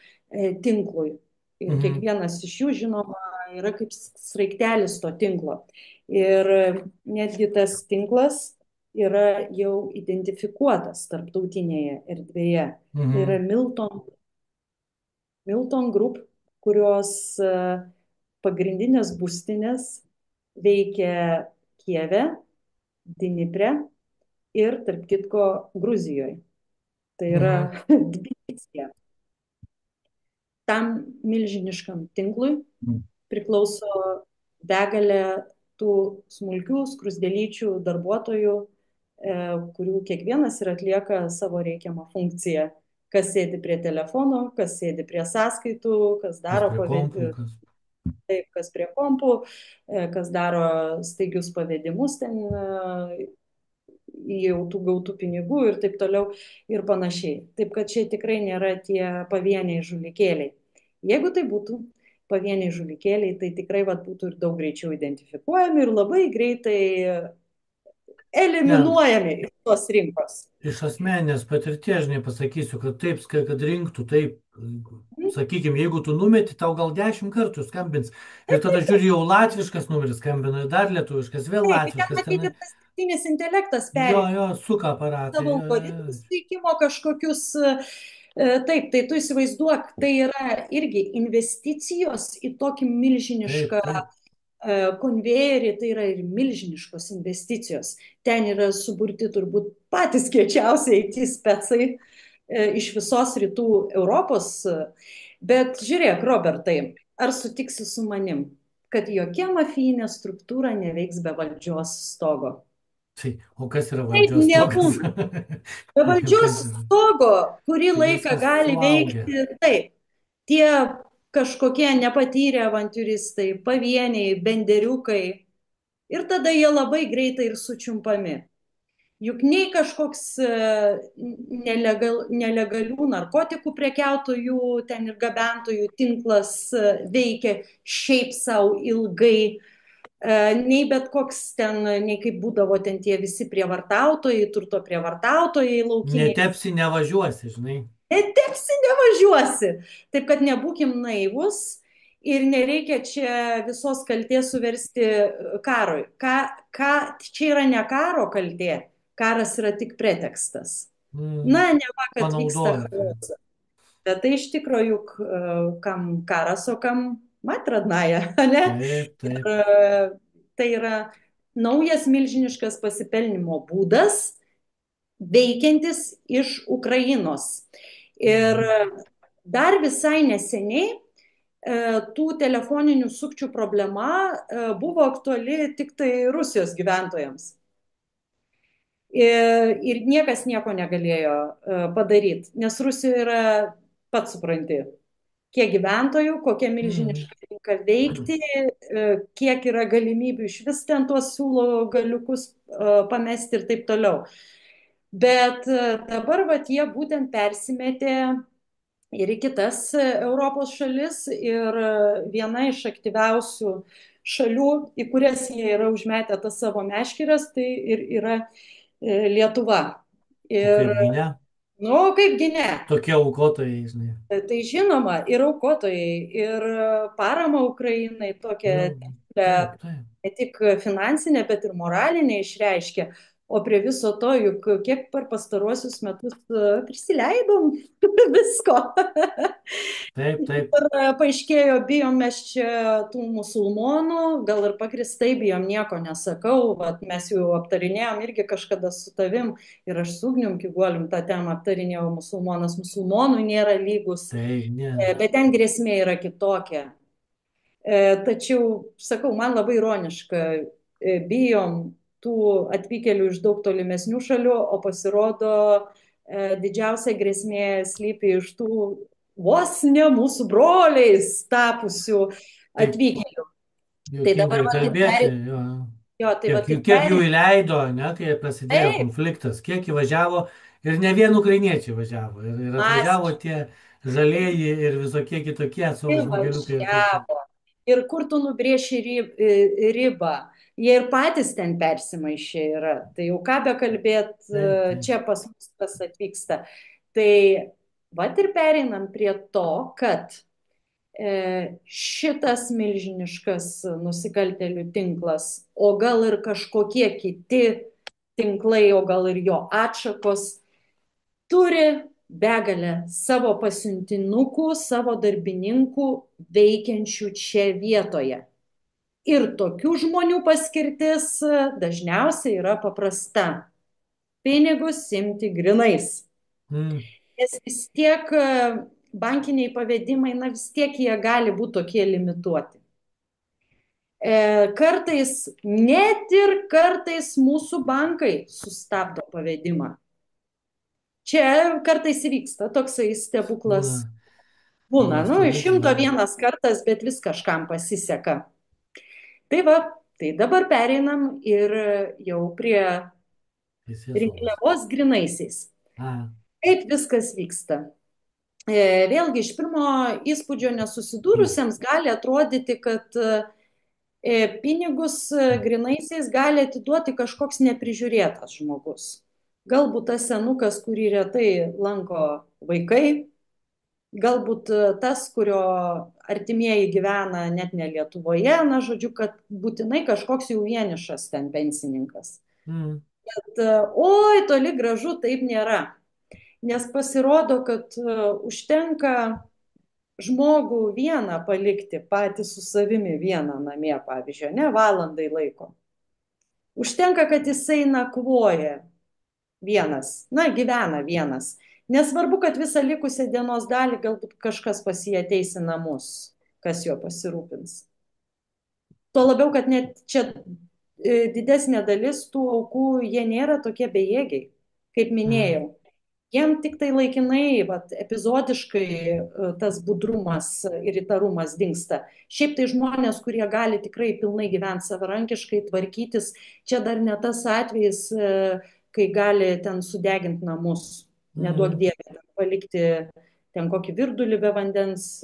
tinklui. Ir mhm, kiekvienas iš jų, žinoma, yra kaip sraigtelis to tinklo. Ir netgi tas tinklas yra jau identifikuotas tarptautinėje erdvėje. Tai yra mhm, Milton Group, kurios pagrindinės būstinės veikia Kijeve, Dnipre ir, tarp kitko, Gruzijoje. Tai yra mhm, Tbilisija. Tam milžiniškam tinklui priklauso begalė tų smulkių skrusdėlyčių darbuotojų, kurių kiekvienas ir atlieka savo reikiamą funkciją. Kas sėdi prie telefono, kas sėdi prie sąskaitų, kas kas daro prie kompų, kas. taip, kas prie kompų, kas daro staigius pavedimus ten į jau tų gautų pinigų ir taip toliau ir panašiai. Taip kad čia tikrai nėra tie pavieniai žulikėliai. Jeigu tai būtų pavieniai žulikėliai, tai tikrai būtų ir daug greičiau identifikuojami ir labai greitai Ne, eliminuojami iš tos rinkos. iš asmeninės patirties, žinai, pasakysiu, kad taip, kad rinktų, taip, sakykime, jeigu tu numeti, tau gal 10 kartų skambins. Ir tada žiūri, jau latviškas numeris skambina, ir dar lietuviškas, vėl Taip, tai ten latviškas, ten. matyti tas dirbtinis intelektas Jo, suka aparatą. savo algoritmus veikimo kažkokius. Taip, tai tu įsivaizduok, tai yra irgi investicijos į tokį Taip, milžinišką taip. konvejerį, tai yra ir milžiniškos investicijos. Ten yra suburti turbūt patys kiečiausiai IT specai iš visos rytų Europos. Bet žiūrėk, Robertai, ar sutiksi su manim, kad jokia mafijinė struktūra neveiks be valdžios stogo? Tai, o kas yra Taip valdžios stogas? nebūna. Be valdžios Kas yra? stogo kurį Tai laiką viskas gali suaugę. veikti taip. Tie kažkokie nepatyrę avantiūristai, pavieniai, benderiukai. Ir tada jie labai greitai ir sučiumpami. Juk nei kažkoks nelegalių narkotikų prekiautojų, ten ir gabentojų tinklas veikia šiaip savo ilgai, nei bet koks ten, nei kaip būdavo ten tie visi prievartautojai, turto prievartautojai laukiniai. Netepsi, nevažiuosi, žinai. Netepsi, nevažiuosi. Taip kad nebūkim naivus ir nereikia čia visos kaltės suversti karui. Čia yra ne karo kaltė, karas yra tik pretekstas. Mm, Na, ne va, kad vyksta panaudoja tai. chaosas. Bet tai iš tikrųjų juk kam karas, o kam matradnaja, ne? Taip, Ir taip. tai yra naujas milžiniškas pasipelnimo būdas veikiantis iš Ukrainos. Ir Mhm. dar visai neseniai tų telefoninių sukčių problema buvo aktuali tik tai Rusijos gyventojams. Ir niekas nieko negalėjo padaryti, nes Rusijoje yra, pats supranti, kiek gyventojų, kokia Mhm. milžiniška rinka veikti, kiek yra galimybių iš vis ten tuos siūlo galiukus pamesti ir taip toliau. Bet dabar jie būtent persimetė ir į kitas Europos šalis. Ir viena iš aktyviausių šalių, į kurias jie yra užmetę tas savo meškeres, tai ir yra Lietuva. O Ir, kaipgi ne? nu, kaipgi ne? Tokie aukotojai, žinai. Tai žinoma, ir aukotojai, ir parama Ukrainai tokia Nu, taip, taip. ne tik finansinė, bet ir moralinė išreiškia. O prie viso to, juk kiek per pastaruosius metus prisileidom visko. Taip, taip, Ir paaiškėjo, bijom mes čia tų musulmonų, gal ir pagristai bijom, nieko nesakau, vat mes jau aptarinėjom irgi kažkada su tavim ir aš su Ugnium Kiguolium tą temą aptarinėjau, musulmonas musulmonui nėra lygus, taip, ne. bet ten grėsmė yra kitokia. Tačiau, sakau, man labai ironiška, bijom tų atvykėlių iš daug tolimesnių šalių, o pasirodo didžiausia grėsmė slypi iš tų vos ne mūsų broliais tapusių Taip, atvykėlių. Tai dabar juokingai va taip kalbėti, perėt, jo. jo, tai va taip Kiek jų perėt. įleido, ne, kai prasidėjo Taip, konfliktas, kiek įvažiavo ir ne vien ukrainiečiai važiavo. Ir atvažiavo masiškai. tie žalieji ir visokie kitokie savo žmogeliukai ir taip toliau. Įvažiavo. Ir kur tu nubrėši ribą. Jie ir patys ten persimaišė yra. Tai jau ką bekalbėt, Taip, taip. čia pas mus kas atvyksta. Tai vat ir pereinam prie to, kad šitas milžiniškas nusikaltelių tinklas, o gal ir kažkokie kiti tinklai, o gal ir jo atšakos, turi begalę savo pasiuntinukų, savo darbininkų veikiančių čia vietoje. Ir tokių žmonių paskirtis dažniausiai yra paprasta - pinigus imti grinais. Mm, Nes vis tiek bankiniai pavedimai, na vis tiek jie gali būti tokie limituoti. Kartais, net ir kartais mūsų bankai sustabdo pavedimą. Čia kartais įvyksta toksai būna, stebuklas. Būna, būna nu, iš šimto stebuklų vienas kartas, bet vis kažkam pasiseka. Tai va, tai dabar pereinam ir jau prie teisės saugos. rinkliavos grinaisiais. A, Kaip viskas vyksta? Vėlgi, iš pirmo įspūdžio nesusidūrusiems gali atrodyti, kad pinigus grinaisiais gali atiduoti kažkoks neprižiūrėtas žmogus. Galbūt tas senukas, kurį retai lanko vaikai, galbūt tas, kurio artimieji gyvena net ne Lietuvoje, na, žodžiu, kad būtinai kažkoks jau vienišas ten pensininkas. mm, Bet, oi, toli gražu taip nėra. Nes pasirodo, kad užtenka žmogų vieną palikti patį su savimi vieną namie, pavyzdžiui, ne valandai laiko. Užtenka, kad jisai nakvoja vienas, na, gyvena vienas. Nesvarbu, kad visą likusią dienos dalį galbūt kažkas pas jį ateis į namus, kas jo pasirūpins. Tuo labiau, kad net čia didesnė dalis tų aukų, jie nėra tokie bejėgiai, kaip mm, minėjau. Jiem tik tai laikinai, vat, epizodiškai tas budrumas ir įtarumas dingsta. Šiaip tai žmonės, kurie gali tikrai pilnai gyventi savarankiškai, tvarkytis, čia dar ne tas atvejis, kai gali ten sudeginti namus, neduok mm. dievę, palikti ten kokį virdulį be vandens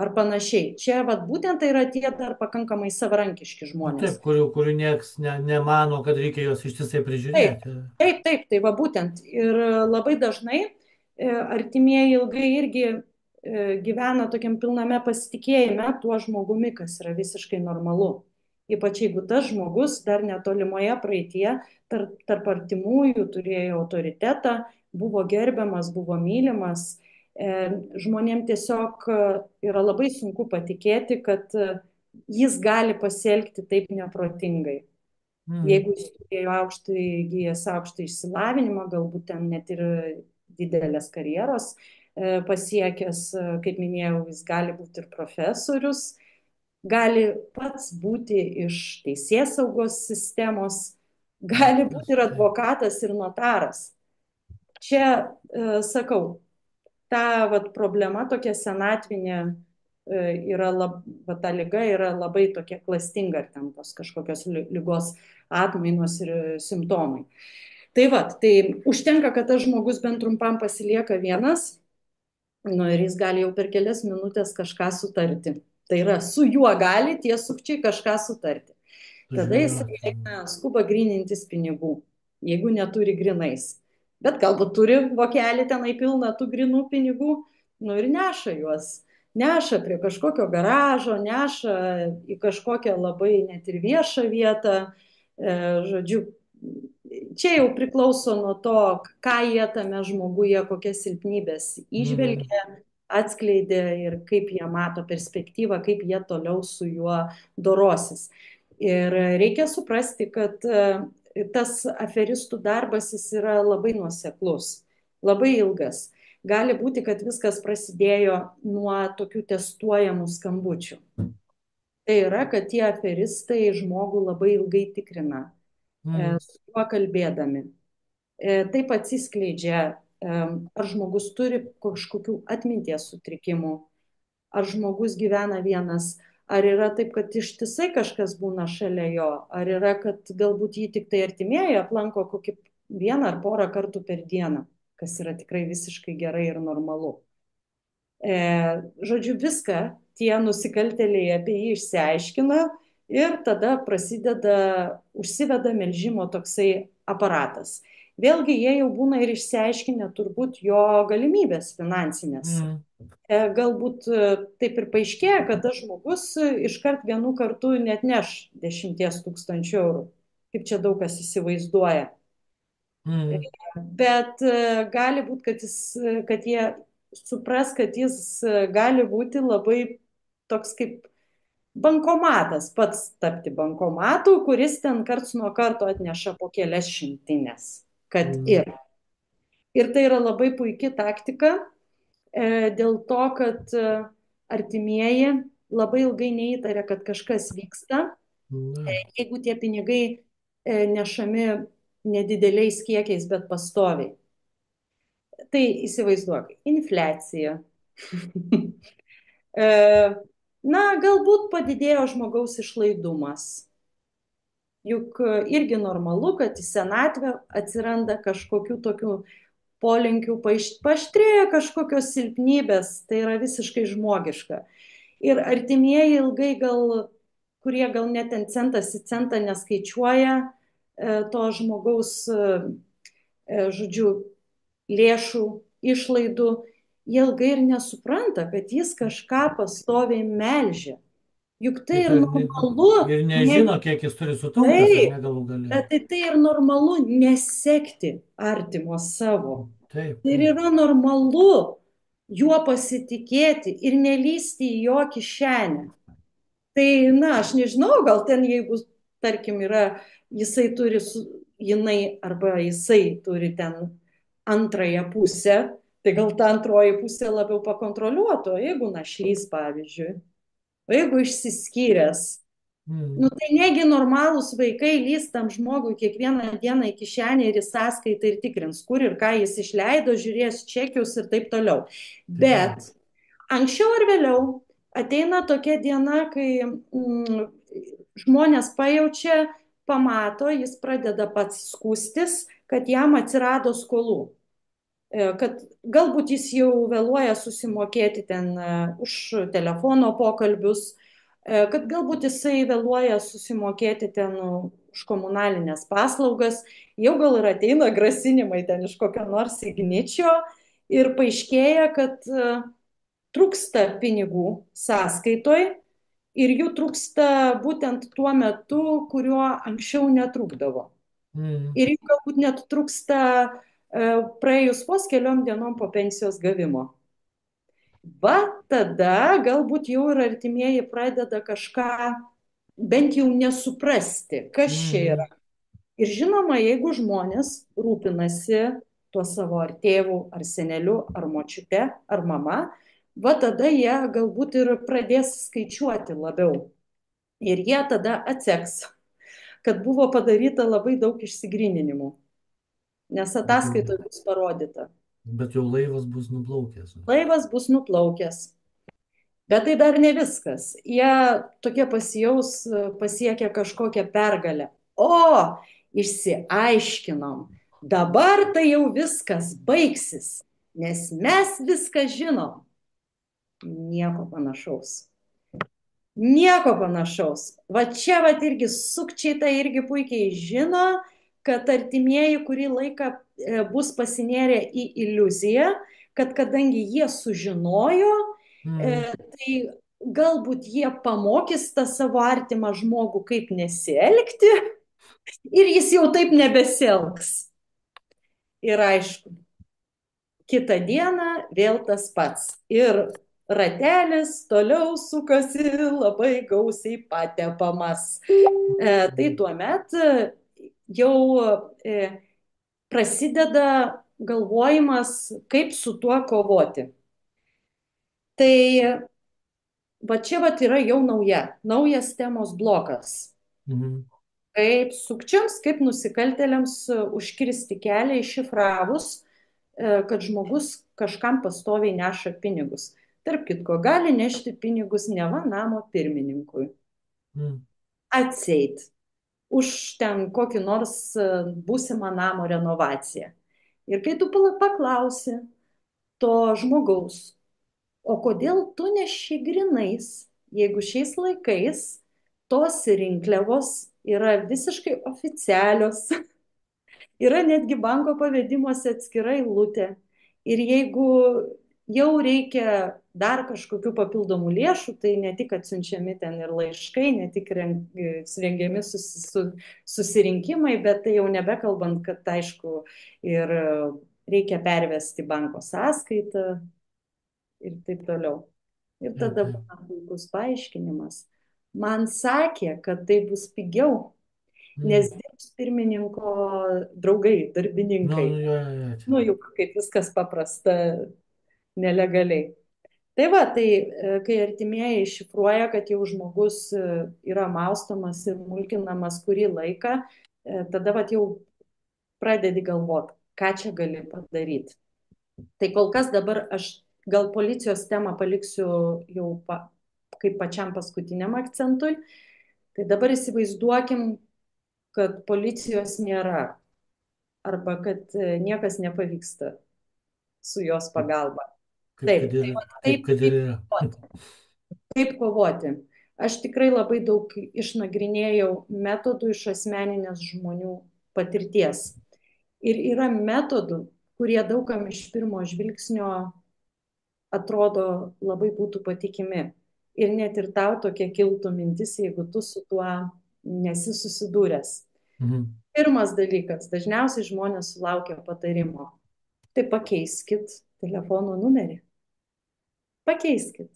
ar panašiai. Čia vat, būtent tai yra tie dar pakankamai savarankiški Nu, taip, žmonės. kurių nieks nemano, kad reikia juos ištisai Taip, prižiūrėti. taip, tai va būtent. Ir labai dažnai artimieji ilgai irgi gyvena tokiam pilname pasitikėjime tuo žmogumi, kas yra visiškai normalu. Ypač jeigu tas žmogus dar netolimoje praeitie tarp artimųjų turėjo autoritetą, buvo gerbiamas, buvo mylimas. Žmonėm tiesiog yra labai sunku patikėti, kad jis gali pasielgti taip neprotingai. Mm, Jeigu jis turėjo įgijęs aukštą išsilavinimą, galbūt ten net ir didelės karjeros pasiekęs, kaip minėjau, jis gali būti ir profesorius, gali pats būti iš teisėsaugos sistemos, gali būti ir taip. advokatas, ir notaras. Čia, sakau, ta vat, problema tokia senatvinė ta lyga yra labai tokia klastinga, ar ten tos kažkokios lygos atmainos ir simptomai. Tai va, tai užtenka, kad tas žmogus bent trumpam pasilieka vienas Nu ir jis gali jau per kelias minutės kažką sutarti. Tai yra, su juo gali tie sukčiai kažką sutarti. Tada jis Sužvejoti. eina, skuba grynintis pinigų, jeigu neturi grinais. Bet galbūt turi vokelį tenai pilną tų grinų pinigų, nu ir neša juos. Neša prie kažkokio garažo, neša į kažkokią labai net ir viešą vietą. Žodžiu, čia jau priklauso nuo to, ką jie tame žmoguje, kokias silpnybės Mm, išvelgia, atskleidė ir kaip jie mato perspektyvą, kaip jie toliau su juo dorosis. Ir reikia suprasti, kad tas aferistų darbas jis yra labai nuoseklus, labai ilgas. Gali būti, kad viskas prasidėjo nuo tokių testuojamų skambučių. Tai yra, kad tie aferistai žmogų labai ilgai tikrina, mm, su juo kalbėdami. Taip atsiskleidžia, ar žmogus turi kažkokių atminties sutrikimų, ar žmogus gyvena vienas, ar yra taip, kad ištisai kažkas būna šalia jo, ar yra, kad galbūt jį tik tai artimieji aplanko kokį vieną ar porą kartų per dieną, kas yra tikrai visiškai gerai ir normalu. Žodžiu, viską tie nusikaltėliai apie jį išsiaiškina ir tada prasideda, užsiveda melžimo toksai aparatas. Vėlgi jie jau būna ir išsiaiškinę turbūt jo galimybės finansinės. mm, Galbūt taip ir paaiškėja, kad tas žmogus iškart vienu kartu net neš 10 000 eurų, kaip čia daug kas įsivaizduoja. mm, Bet gali būti, kad jie supras, kad jis gali būti labai toks kaip bankomatas, pats tapti bankomatu, kuris ten karts nuo karto atneša po kelias šimtinės. Kad mm, ir tai yra labai puikia taktika, dėl to, kad artimieji labai ilgai neįtarė, kad kažkas vyksta. na, Jeigu tie pinigai nešami nedideliais kiekiais, bet pastoviai. Tai įsivaizduok, infliacija. Na, galbūt padidėjo žmogaus išlaidumas. Juk irgi normalu, kad į senatvę atsiranda kažkokių tokių polinkių, paštrėja kažkokios silpnybės, tai yra visiškai žmogiška. Ir artimieji ilgai kurie gal net ten centas į centą neskaičiuoja to žmogaus, žodžiu, lėšų, išlaidų, jie ilgai ir nesupranta, kad jis kažką pastoviai melžia. Juk tai taip ir normalu, ir ne nežino, kiek jis turi sutaupęs, ar taip, ne galų gale. bet tai ir normalu nesekti artimo savo. Taip, Tai ir taip. yra normalu juo pasitikėti ir nelysti į jo kišenę. Tai, na, aš nežinau, gal ten, jeigu, tarkim, jisai turi, jinai arba jisai turi ten antrąją pusę, tai gal ta antroji pusė labiau pakontroliuotų, o jeigu našlys, pavyzdžiui, o jeigu išsiskyręs, nu Mm, tai negi normalūs vaikai lįs tam žmogui kiekvieną dieną į kišenę ir į sąskaitą ir tikrins, kur ir ką jis išleido, žiūrės čekius ir taip toliau. tikrai. Bet anksčiau ar vėliau ateina tokia diena, kai žmonės pajaučia, pamato, jis pradeda pats skūstis, kad jam atsirado skolų. Kad galbūt jis jau vėluoja susimokėti ten už telefono pokalbius, kad galbūt jisai vėluoja susimokėti ten už komunalinės paslaugas, jau gal ir ateina grasinimai ten iš kokio nors igničio ir paaiškėja, kad trūksta pinigų sąskaitoj ir jų trūksta būtent tuo metu, kuriuo anksčiau netrūkdavo. Mm, Ir jų galbūt net trūksta praėjus vos keliom dienom po pensijos gavimo. Va tada galbūt jau ir artimieji pradeda kažką bent jau nesuprasti, kas čia yra. mm, Ir žinoma, jeigu žmonės rūpinasi tuo savo ar tėvu, ar seneliu, ar močiute, ar mama, va tada jie galbūt ir pradės skaičiuoti labiau. Ir jie tada atseks, kad buvo padaryta labai daug išsigryninimų, nes bet jau, ataskaitoje bus parodyta. bet jau laivas bus nuplaukęs. Laivas bus nuplaukęs. Bet tai dar ne viskas. Jie tokie pasijaus pasiekę kažkokią pergalę. O, išsiaiškinom. Dabar tai jau viskas baigsis. nes mes viską žinom. Nieko panašaus. Nieko panašaus. Va čia va irgi sukčiai tai irgi puikiai žino, kad artimieji kurį laiką bus pasinėrę į iliuziją, kad kadangi jie sužinojo, Mhm. tai galbūt jie pamokys tą savo artimą žmogų, kaip nesielgti ir jis jau taip nebesielgs. Ir aišku, kitą dieną vėl tas pats. Ir ratelis toliau sukasi labai gausiai patepamas. Tai tuomet jau prasideda galvojimas, kaip su tuo kovoti. Tai va čia va yra jau naujas temos blokas. Mhm. Kaip sukčiams, kaip nusikaltėliams užkirsti kelią iššifravus, kad žmogus kažkam pastoviai neša pinigus. Tarp kitko, gali nešti pinigus neva namo pirmininkui. Mhm. Atseit už ten kokį nors būsimą namo renovaciją. Ir kai tu paklausi to žmogaus, o kodėl tu neši grinais, jeigu šiais laikais tos rinkliavos yra visiškai oficialios, yra netgi banko pavedimuose atskira eilutė. Ir jeigu jau reikia dar kažkokių papildomų lėšų, tai ne tik atsiunčiami ten ir laiškai, ne tik rengiami susirinkimai, bet tai jau nebekalbant, kad aišku ir reikia pervesti banko sąskaitą ir taip toliau. Ir Taip, tada taip. būna puikus paaiškinimas. Man sakė, kad tai bus pigiau, nes Mhm. dirbs pirmininko draugai, Nu, darbininkai. nu, jo, jo, jo, čia. Nu, juk kaip viskas paprasta, nelegaliai. Tai va, tai kai artimieji iššifruoja, kad jau žmogus yra maustomas ir mulkinamas kurį laiką, tada va jau pradedi galvoti, ką čia gali padaryti. Tai kol kas dabar aš gal policijos temą paliksiu jau kaip pačiam paskutiniam akcentui. Tai dabar įsivaizduokim, kad policijos nėra arba kad niekas nepavyksta su jos Kaip, pagalba. kaip Taip, kad ir, tai va, kaip taip, kad ir kaip yra. kovoti. Kaip kovoti. Aš tikrai labai daug išnagrinėjau metodų iš asmeninės žmonių patirties. Ir yra metodų, kurie daugam iš pirmo žvilgsnio atrodo labai būtų patikimi. Ir net ir tau tokia kiltų mintis, jeigu tu su tuo nesi susidūręs. Mhm. Pirmas dalykas, dažniausiai žmonės sulaukia patarimo. Tai pakeiskit telefono numerį. Pakeiskit.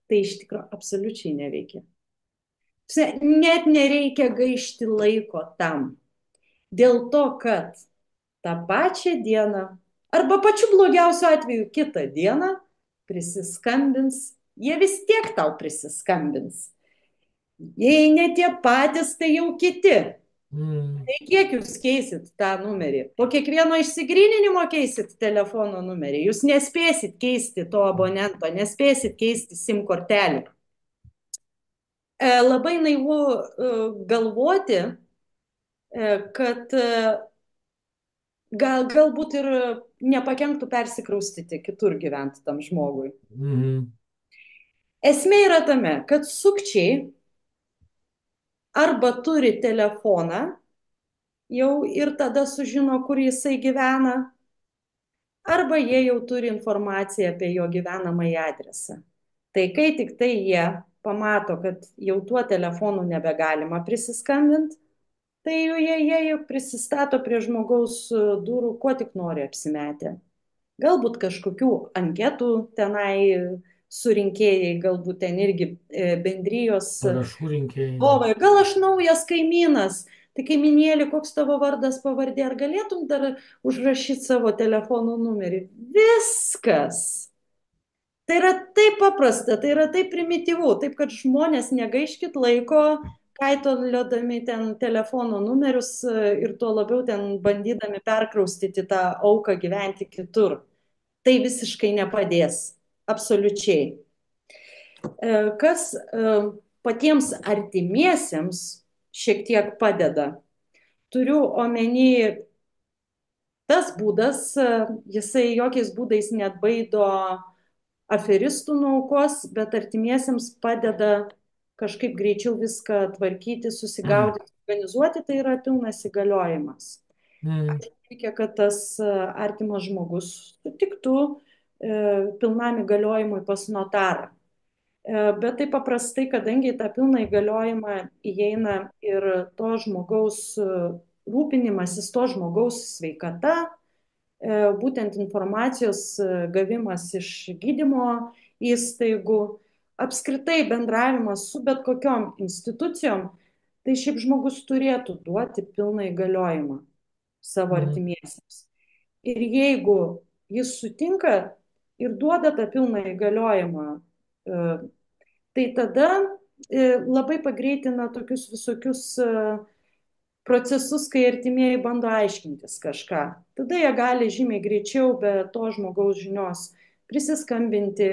Tai iš tikrųjų absoliučiai neveikia. Net nereikia gaišti laiko tam. Dėl to, kad tą pačią dieną arba pačiu blogiausiu atveju kitą dieną prisiskambins, jie vis tiek tau prisiskambins. Jei ne tie patys, tai jau kiti. Mhm. Tai kiek jūs keisit tą numerį? Po kiekvieno išsigryninimo keisit telefono numerį. Jūs nespėsit keisti to abonento, nespėsit keisti SIM kortelį. Labai naivu galvoti, kad galbūt ir nepakenktų persikraustyti kitur gyventi tam žmogui. Mhm. Esmė yra tame, kad sukčiai arba turi telefoną jau ir tada sužino, kur jisai gyvena, arba jie jau turi informaciją apie jo gyvenamąjį adresą. Tai kai tik tai jie pamato, kad jau tuo telefonu nebegalima prisiskambinti, tai jie jau prisistato prie žmogaus durų, kuo tik nori apsimetę. Galbūt kažkokių anketų tenai surinkėjai, galbūt ten irgi bendrijos Parašų rinkėjai. atstovai. Gal aš naujas kaimynas, tai kaimynėlį, koks tavo vardas, pavardė, ar galėtum dar užrašyti savo telefono numerį? Viskas. Tai yra taip paprasta, tai yra taip primityvu, taip kad žmonės negaiškit laiko, kaitoliodami ten telefono numerius ir tuo labiau ten bandydami perkraustyti tą auką gyventi kitur. Tai visiškai nepadės. Absoliučiai. Kas patiems artimiesiems šiek tiek padeda. Turiu omeny Tas būdas, jisai jokiais būdais neatbaido aferistų nuo aukos, bet artimiesiems padeda kažkaip greičiau viską tvarkyti, Mm. susigaudyti, organizuoti, tai yra pilnas įgaliojimas. Mm. Reikia, kad tas artimas žmogus sutiktų pilnam įgaliojimui pas notarą. Bet taip paprastai, kadangi į tą pilną įgaliojimą įeina ir to žmogaus rūpinimasis, to žmogaus sveikata, būtent informacijos gavimas iš gydymo įstaigų, apskritai bendravimas su bet kokiom institucijom, tai šiaip žmogus turėtų duoti pilną įgaliojimą savo Mm. artimiesiems. Ir jeigu jis sutinka ir duoda tą pilną įgaliojimą, tai tada labai pagreitina tokius visokius procesus, kai artimieji bando aiškintis kažką. Tada jie gali žymiai greičiau be to žmogaus žinios prisiskambinti,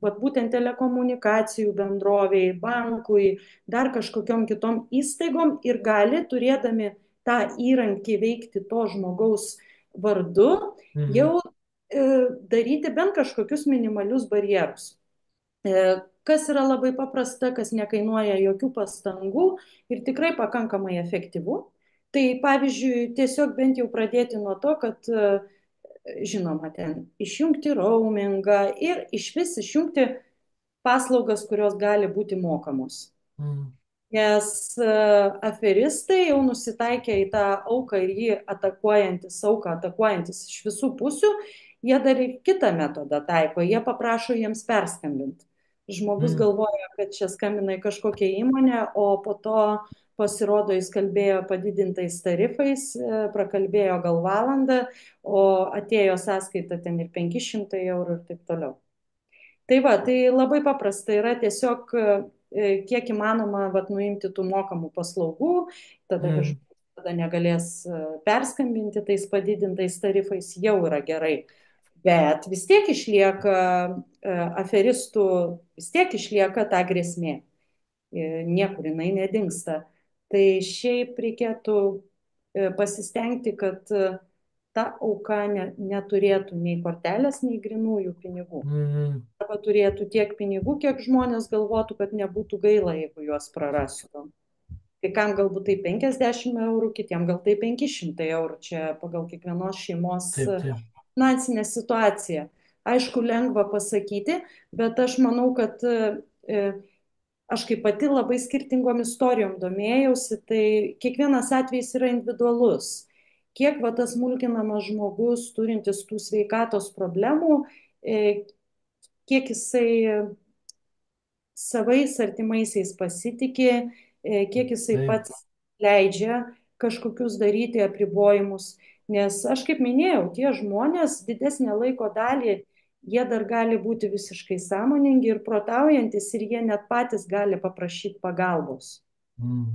vat būtent telekomunikacijų bendroviai, bankui, dar kažkokiom kitom įstaigom ir gali, turėdami tą įrankį veikti to žmogaus vardu, Mm. jau daryti bent kažkokius minimalius barjerus. Kas yra labai paprasta, kas nekainuoja jokių pastangų ir tikrai pakankamai efektyvu. Tai pavyzdžiui, tiesiog bent jau pradėti nuo to, kad žinoma, ten išjungti roamingą ir iš vis išjungti paslaugas, kurios gali būti mokamos. Mm. Nes aferistai jau nusitaikė į tą auką ir jį atakuojantis, auką atakuojantis iš visų pusių, jie dar ir kitą metodą taiko, jie paprašo jiems perskambinti. Žmogus Mm. galvoja, kad čia skambina į kažkokią įmonę, o po to pasirodo jis kalbėjo padidintais tarifais, prakalbėjo gal valandą, o atėjo sąskaita ten ir 500 eurų ir taip toliau. Tai va, tai labai paprasta yra tiesiog kiek įmanoma vat, nuimti tų mokamų paslaugų, tada Mm. kažkas tada negalės perskambinti tais padidintais tarifais, jau yra gerai. Bet vis tiek išlieka aferistų, vis tiek išlieka ta grėsmė. Niekur jinai nedingsta. Tai šiaip reikėtų pasistengti, kad ta auka neturėtų nei kortelės, nei grinųjų pinigų. Mm. Arba turėtų tiek pinigų, kiek žmonės galvotų, kad nebūtų gaila, jeigu juos prarastų. Kai kam galbūt tai 50 eurų, kitiem gal tai 500 eurų, čia pagal kiekvienos šeimos Taip, taip. finansinę situaciją. Aišku, lengva pasakyti, bet aš manau, kad aš kaip pati labai skirtingom istorijom domėjausi, tai kiekvienas atvejis yra individualus. Kiek va tas smulkinamas žmogus, turintis tų sveikatos problemų, kiek jisai savais artimaisiais pasitikė, kiek jisai Taip. pats leidžia kažkokius daryti apribojimus. Nes aš kaip minėjau, tie žmonės didesnę laiko dalį, jie dar gali būti visiškai sąmoningi ir protaujantis ir jie net patys gali paprašyti pagalbos Mm.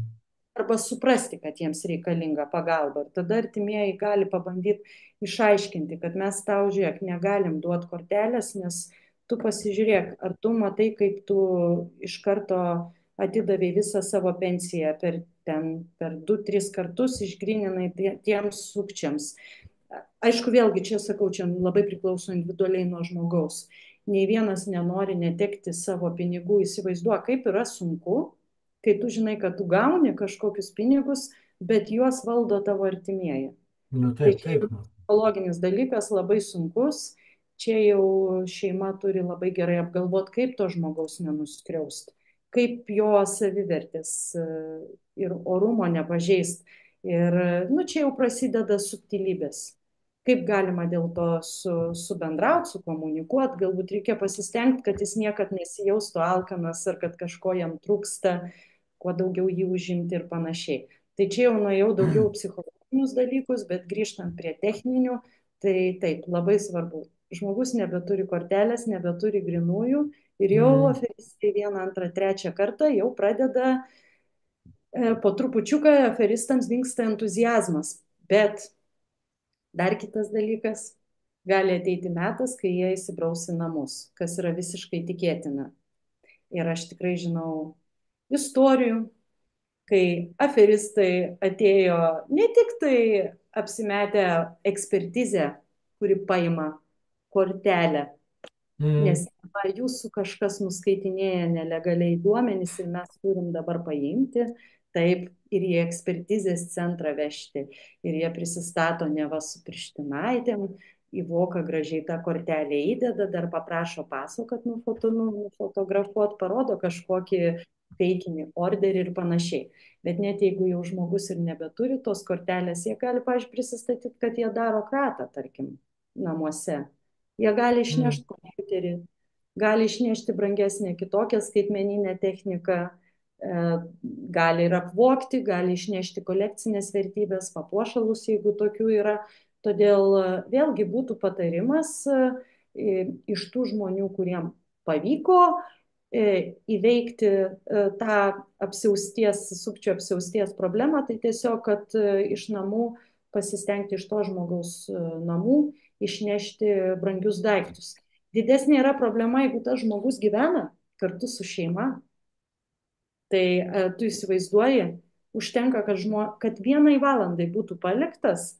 arba suprasti, kad jiems reikalinga pagalba. Ir tada artimieji gali pabandyti išaiškinti, kad mes tau žiūrėk, negalim duoti kortelės, nes tu pasižiūrėk, ar tu matai, kaip tu iš karto atidavai visą savo pensiją per 2-3 kartus išgrininai tiems sukčiams. Aišku, vėlgi čia sakau, čia labai priklauso individualiai nuo žmogaus. Nei vienas nenori netekti savo pinigų. Įsivaizduoja, kaip yra sunku, kai tu žinai, kad tu gauni kažkokius pinigus, bet juos valdo tavo artimieji. Nu, Tai taip, čia taip. jau psichologinis dalykas, labai sunkus. Čia jau šeima turi labai gerai apgalvoti, kaip to žmogaus nenuskriaust, kaip jo savivertės ir orumo nepažeist. Ir nu, čia jau prasideda subtilybės. Kaip galima dėl to subendrauti, sukomunikuoti, galbūt reikia pasistengti, kad jis niekad nesijaustų alkanas ar kad kažko jam trūksta, kuo daugiau jį užimti ir panašiai. Tai čia jau nuėjau daugiau psichologinius dalykus, bet grįžtant prie techninių, tai taip, labai svarbu. Žmogus nebeturi kortelės, nebeturi grinųjų ir jau Mm. aferistai vieną, antrą, trečią kartą jau pradeda po trupučiuką aferistams dingsta entuzijazmas. Bet dar kitas dalykas, gali ateiti metas, kai jie įsibraus į namus, kas yra visiškai tikėtina. Ir aš tikrai žinau istorijų, kai aferistai atėjo ne tik tai apsimetę ekspertizę, kuri paima kortelę. Nes Mm, jūsų kažkas nuskaitinėja nelegaliai duomenys ir mes turim dabar paimti, taip, ir į ekspertizės centrą vežti. Ir jie prisistato neva su pirštinaitėm, į voką gražiai tą kortelę įdeda, dar paprašo paso, kad nufotografuot, parodo kažkokį teikinį, orderį ir panašiai. Bet net jeigu jau žmogus ir nebeturi tos kortelės, jie gali, pavyzdžiui, prisistatyti, kad jie daro kratą, tarkim, namuose. Jie gali mm, išnešti kompiuterį, gali išnešti brangesnę kitokią skaitmeninę techniką, gali ir apvogti, gali išnešti kolekcinės vertybės, papuošalus, jeigu tokių yra. Todėl vėlgi būtų patarimas iš tų žmonių, kuriem pavyko įveikti tą sukčių apsiausties problemą, tai tiesiog, kad iš namų pasistengti iš to žmogaus namų išnešti brangius daiktus. Didesnė yra problema, jeigu tas žmogus gyvena kartu su šeima. Tai tu įsivaizduoji, užtenka, kad vienai valandai būtų paliktas,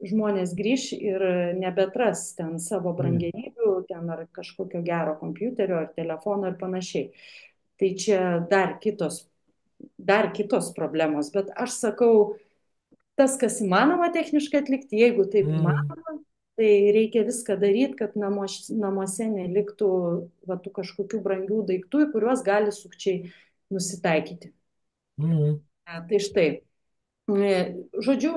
žmonės grįš ir nebetras ten savo mm, brangenybių, ten ar kažkokio gero kompiuterio, ar telefono ir panašiai. Tai čia dar kitos problemos, bet aš sakau, tas, kas įmanoma techniškai atlikti, jeigu taip mm, įmanoma, tai reikia viską daryti, kad namuose neliktų va, tų kažkokių brangių daiktų, į kuriuos gali sukčiai nusitaikyti. mm, Tai štai, žodžiu,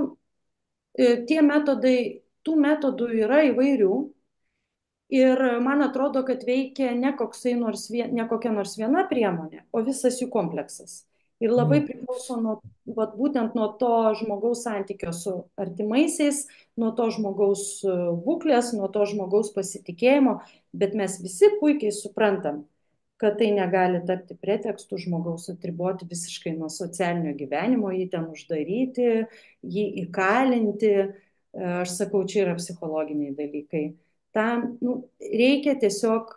tie metodai, tų metodų yra įvairių. Ir man atrodo, kad veikia ne kokia nors viena priemonė, o visas jų kompleksas. Ir labai mm, priklauso būtent nuo to žmogaus santykio su artimaisiais, nuo to žmogaus būklės, nuo to žmogaus pasitikėjimo, bet mes visi puikiai suprantam, kad tai negali tapti pretekstu žmogaus atriboti visiškai nuo socialinio gyvenimo, jį ten uždaryti, jį įkalinti. Aš sakau, čia yra psichologiniai dalykai. Tam reikia tiesiog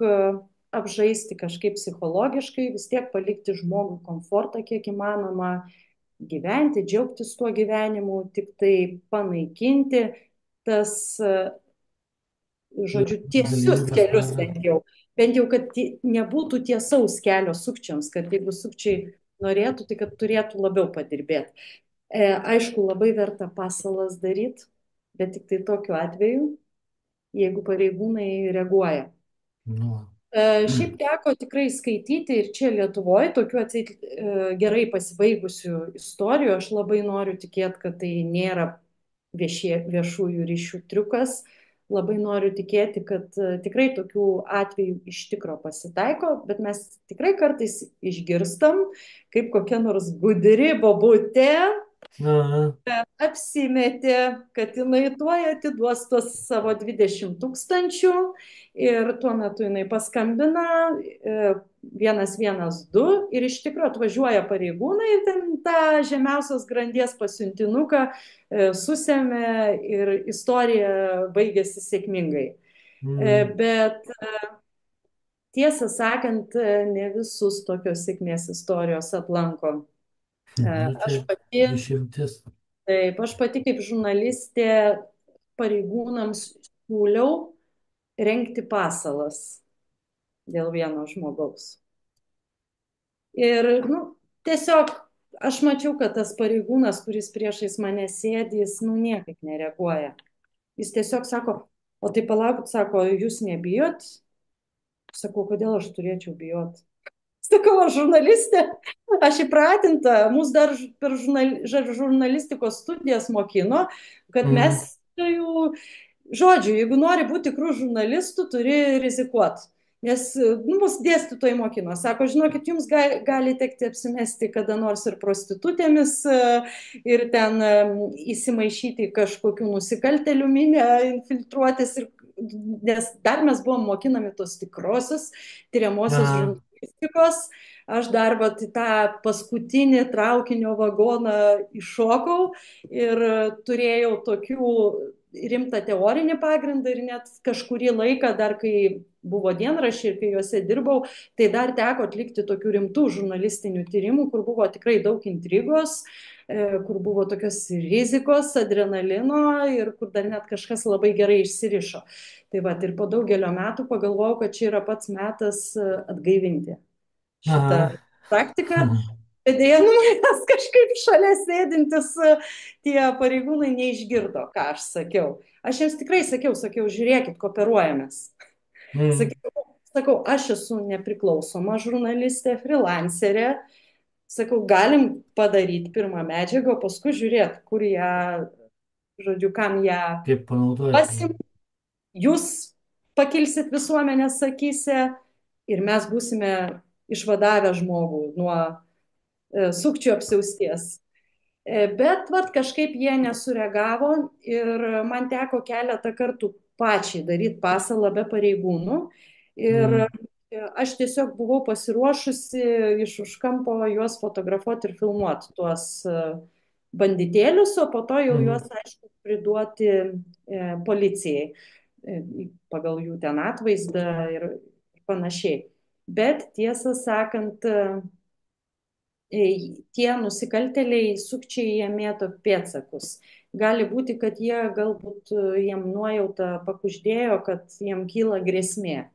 apžaisti kažkaip psichologiškai, vis tiek palikti žmogų komfortą kiek įmanoma, gyventi, džiaugtis tuo gyvenimu, tik tai panaikinti tas, žodžiu, tiesius galimybės. kelius bent jau, kad nebūtų tiesaus kelio sukčiams, kad jeigu sukčiai norėtų, tai kad turėtų labiau padirbėti. Aišku, labai verta pasalas daryti, bet tik tai tokiu atveju, jeigu pareigūnai reaguoja. Nu, Šiaip teko tikrai skaityti ir čia Lietuvoje tokių gerai pasibaigusių istorijų. Aš labai noriu tikėti, kad tai nėra viešųjų ryšių triukas. Labai noriu tikėti, kad tikrai tokių atvejų iš tikro pasitaiko, bet mes tikrai kartais išgirstam, kaip kokia nors gudri bobutė na, apsimetė, kad jinai tuoj atiduos tos savo 20 tūkstančių ir tuo metu jinai paskambina 112 ir iš tikrųjų atvažiuoja pareigūnai ir ten tą žemiausios grandies pasiuntinuką susėmė ir istorija baigėsi sėkmingai. mm, Bet tiesą sakant, ne visus tokios sėkmės istorijos aplanko. nu, Aš čia pati išimtis. Taip, aš pati kaip žurnalistė pareigūnams siūliau rengti pasalas dėl vieno žmogaus. Ir tiesiog aš mačiau, kad tas pareigūnas, kuris priešais mane sėdi, jis niekaip nereaguoja. Jis tiesiog sako, o tai palaukit, sako, jūs nebijot? Sakau, kodėl aš turėčiau bijot? Sakau, aš žurnalistė, aš įpratinta, mus dar per žurnalistikos studijas mokino, kad mes, Mm, žodžiu, jeigu nori būti tikrų žurnalistų, turi rizikuoti. Nes mus dėstytojai mokino, sako, žinokit, jums gali tekti apsimesti kada nors ir prostitutėmis ir ten įsimaišyti kažkokių nusikaltelių minę, infiltruotis, nes dar mes buvom mokinami tos tikrosios tyriamosios na, žurnalistikos. Aš dar vat, į tą paskutinį traukinio vagoną iššokau ir turėjau tokių rimtą teorinį pagrindą ir net kažkurį laiką dar, kai buvo dienraščiai ir kai juose dirbau, tai dar teko atlikti tokių rimtų žurnalistinių tyrimų, kur buvo tikrai daug intrigos. kur buvo tokios rizikos, adrenalino ir kur dar net kažkas labai gerai išsirišo. Tai va, ir po daugelio metų pagalvojau, kad čia yra pats metas atgaivinti šitą Aha. praktiką. Bet dėja, nu, manęs kažkaip šalia sėdintis tie pareigūnai neišgirdo, ką aš sakiau. Aš jiems tikrai sakiau, žiūrėkit, kooperuojamės. Mm, Sakau, aš esu nepriklausoma žurnalistė, freelancerė. Sakau, galim padaryti pirmą medžiagą, o paskui žiūrėt, kur ją, žodžiu, kam ją kaip panaudoti. pasim. Jūs pakilsit visuomenės akyse ir mes būsime išvadavę žmogų nuo sukčių apsiausties. Bet vat, kažkaip jie nesureagavo ir man teko keletą kartų pačiai daryti pasalą be pareigūnų. Ir Mm, aš tiesiog buvau pasiruošusi iš už kampo juos fotografuoti ir filmuoti tuos banditėlius, o po to jau juos, mm, aišku, priduoti policijai pagal jų ten atvaizdą ir panašiai. Bet tiesą sakant, tie nusikaltėliai, sukčiai, jie mėto pėdsakus. Gali būti, kad jie galbūt jiem nuojauta pakuždėjo, kad jiem kyla grėsmė.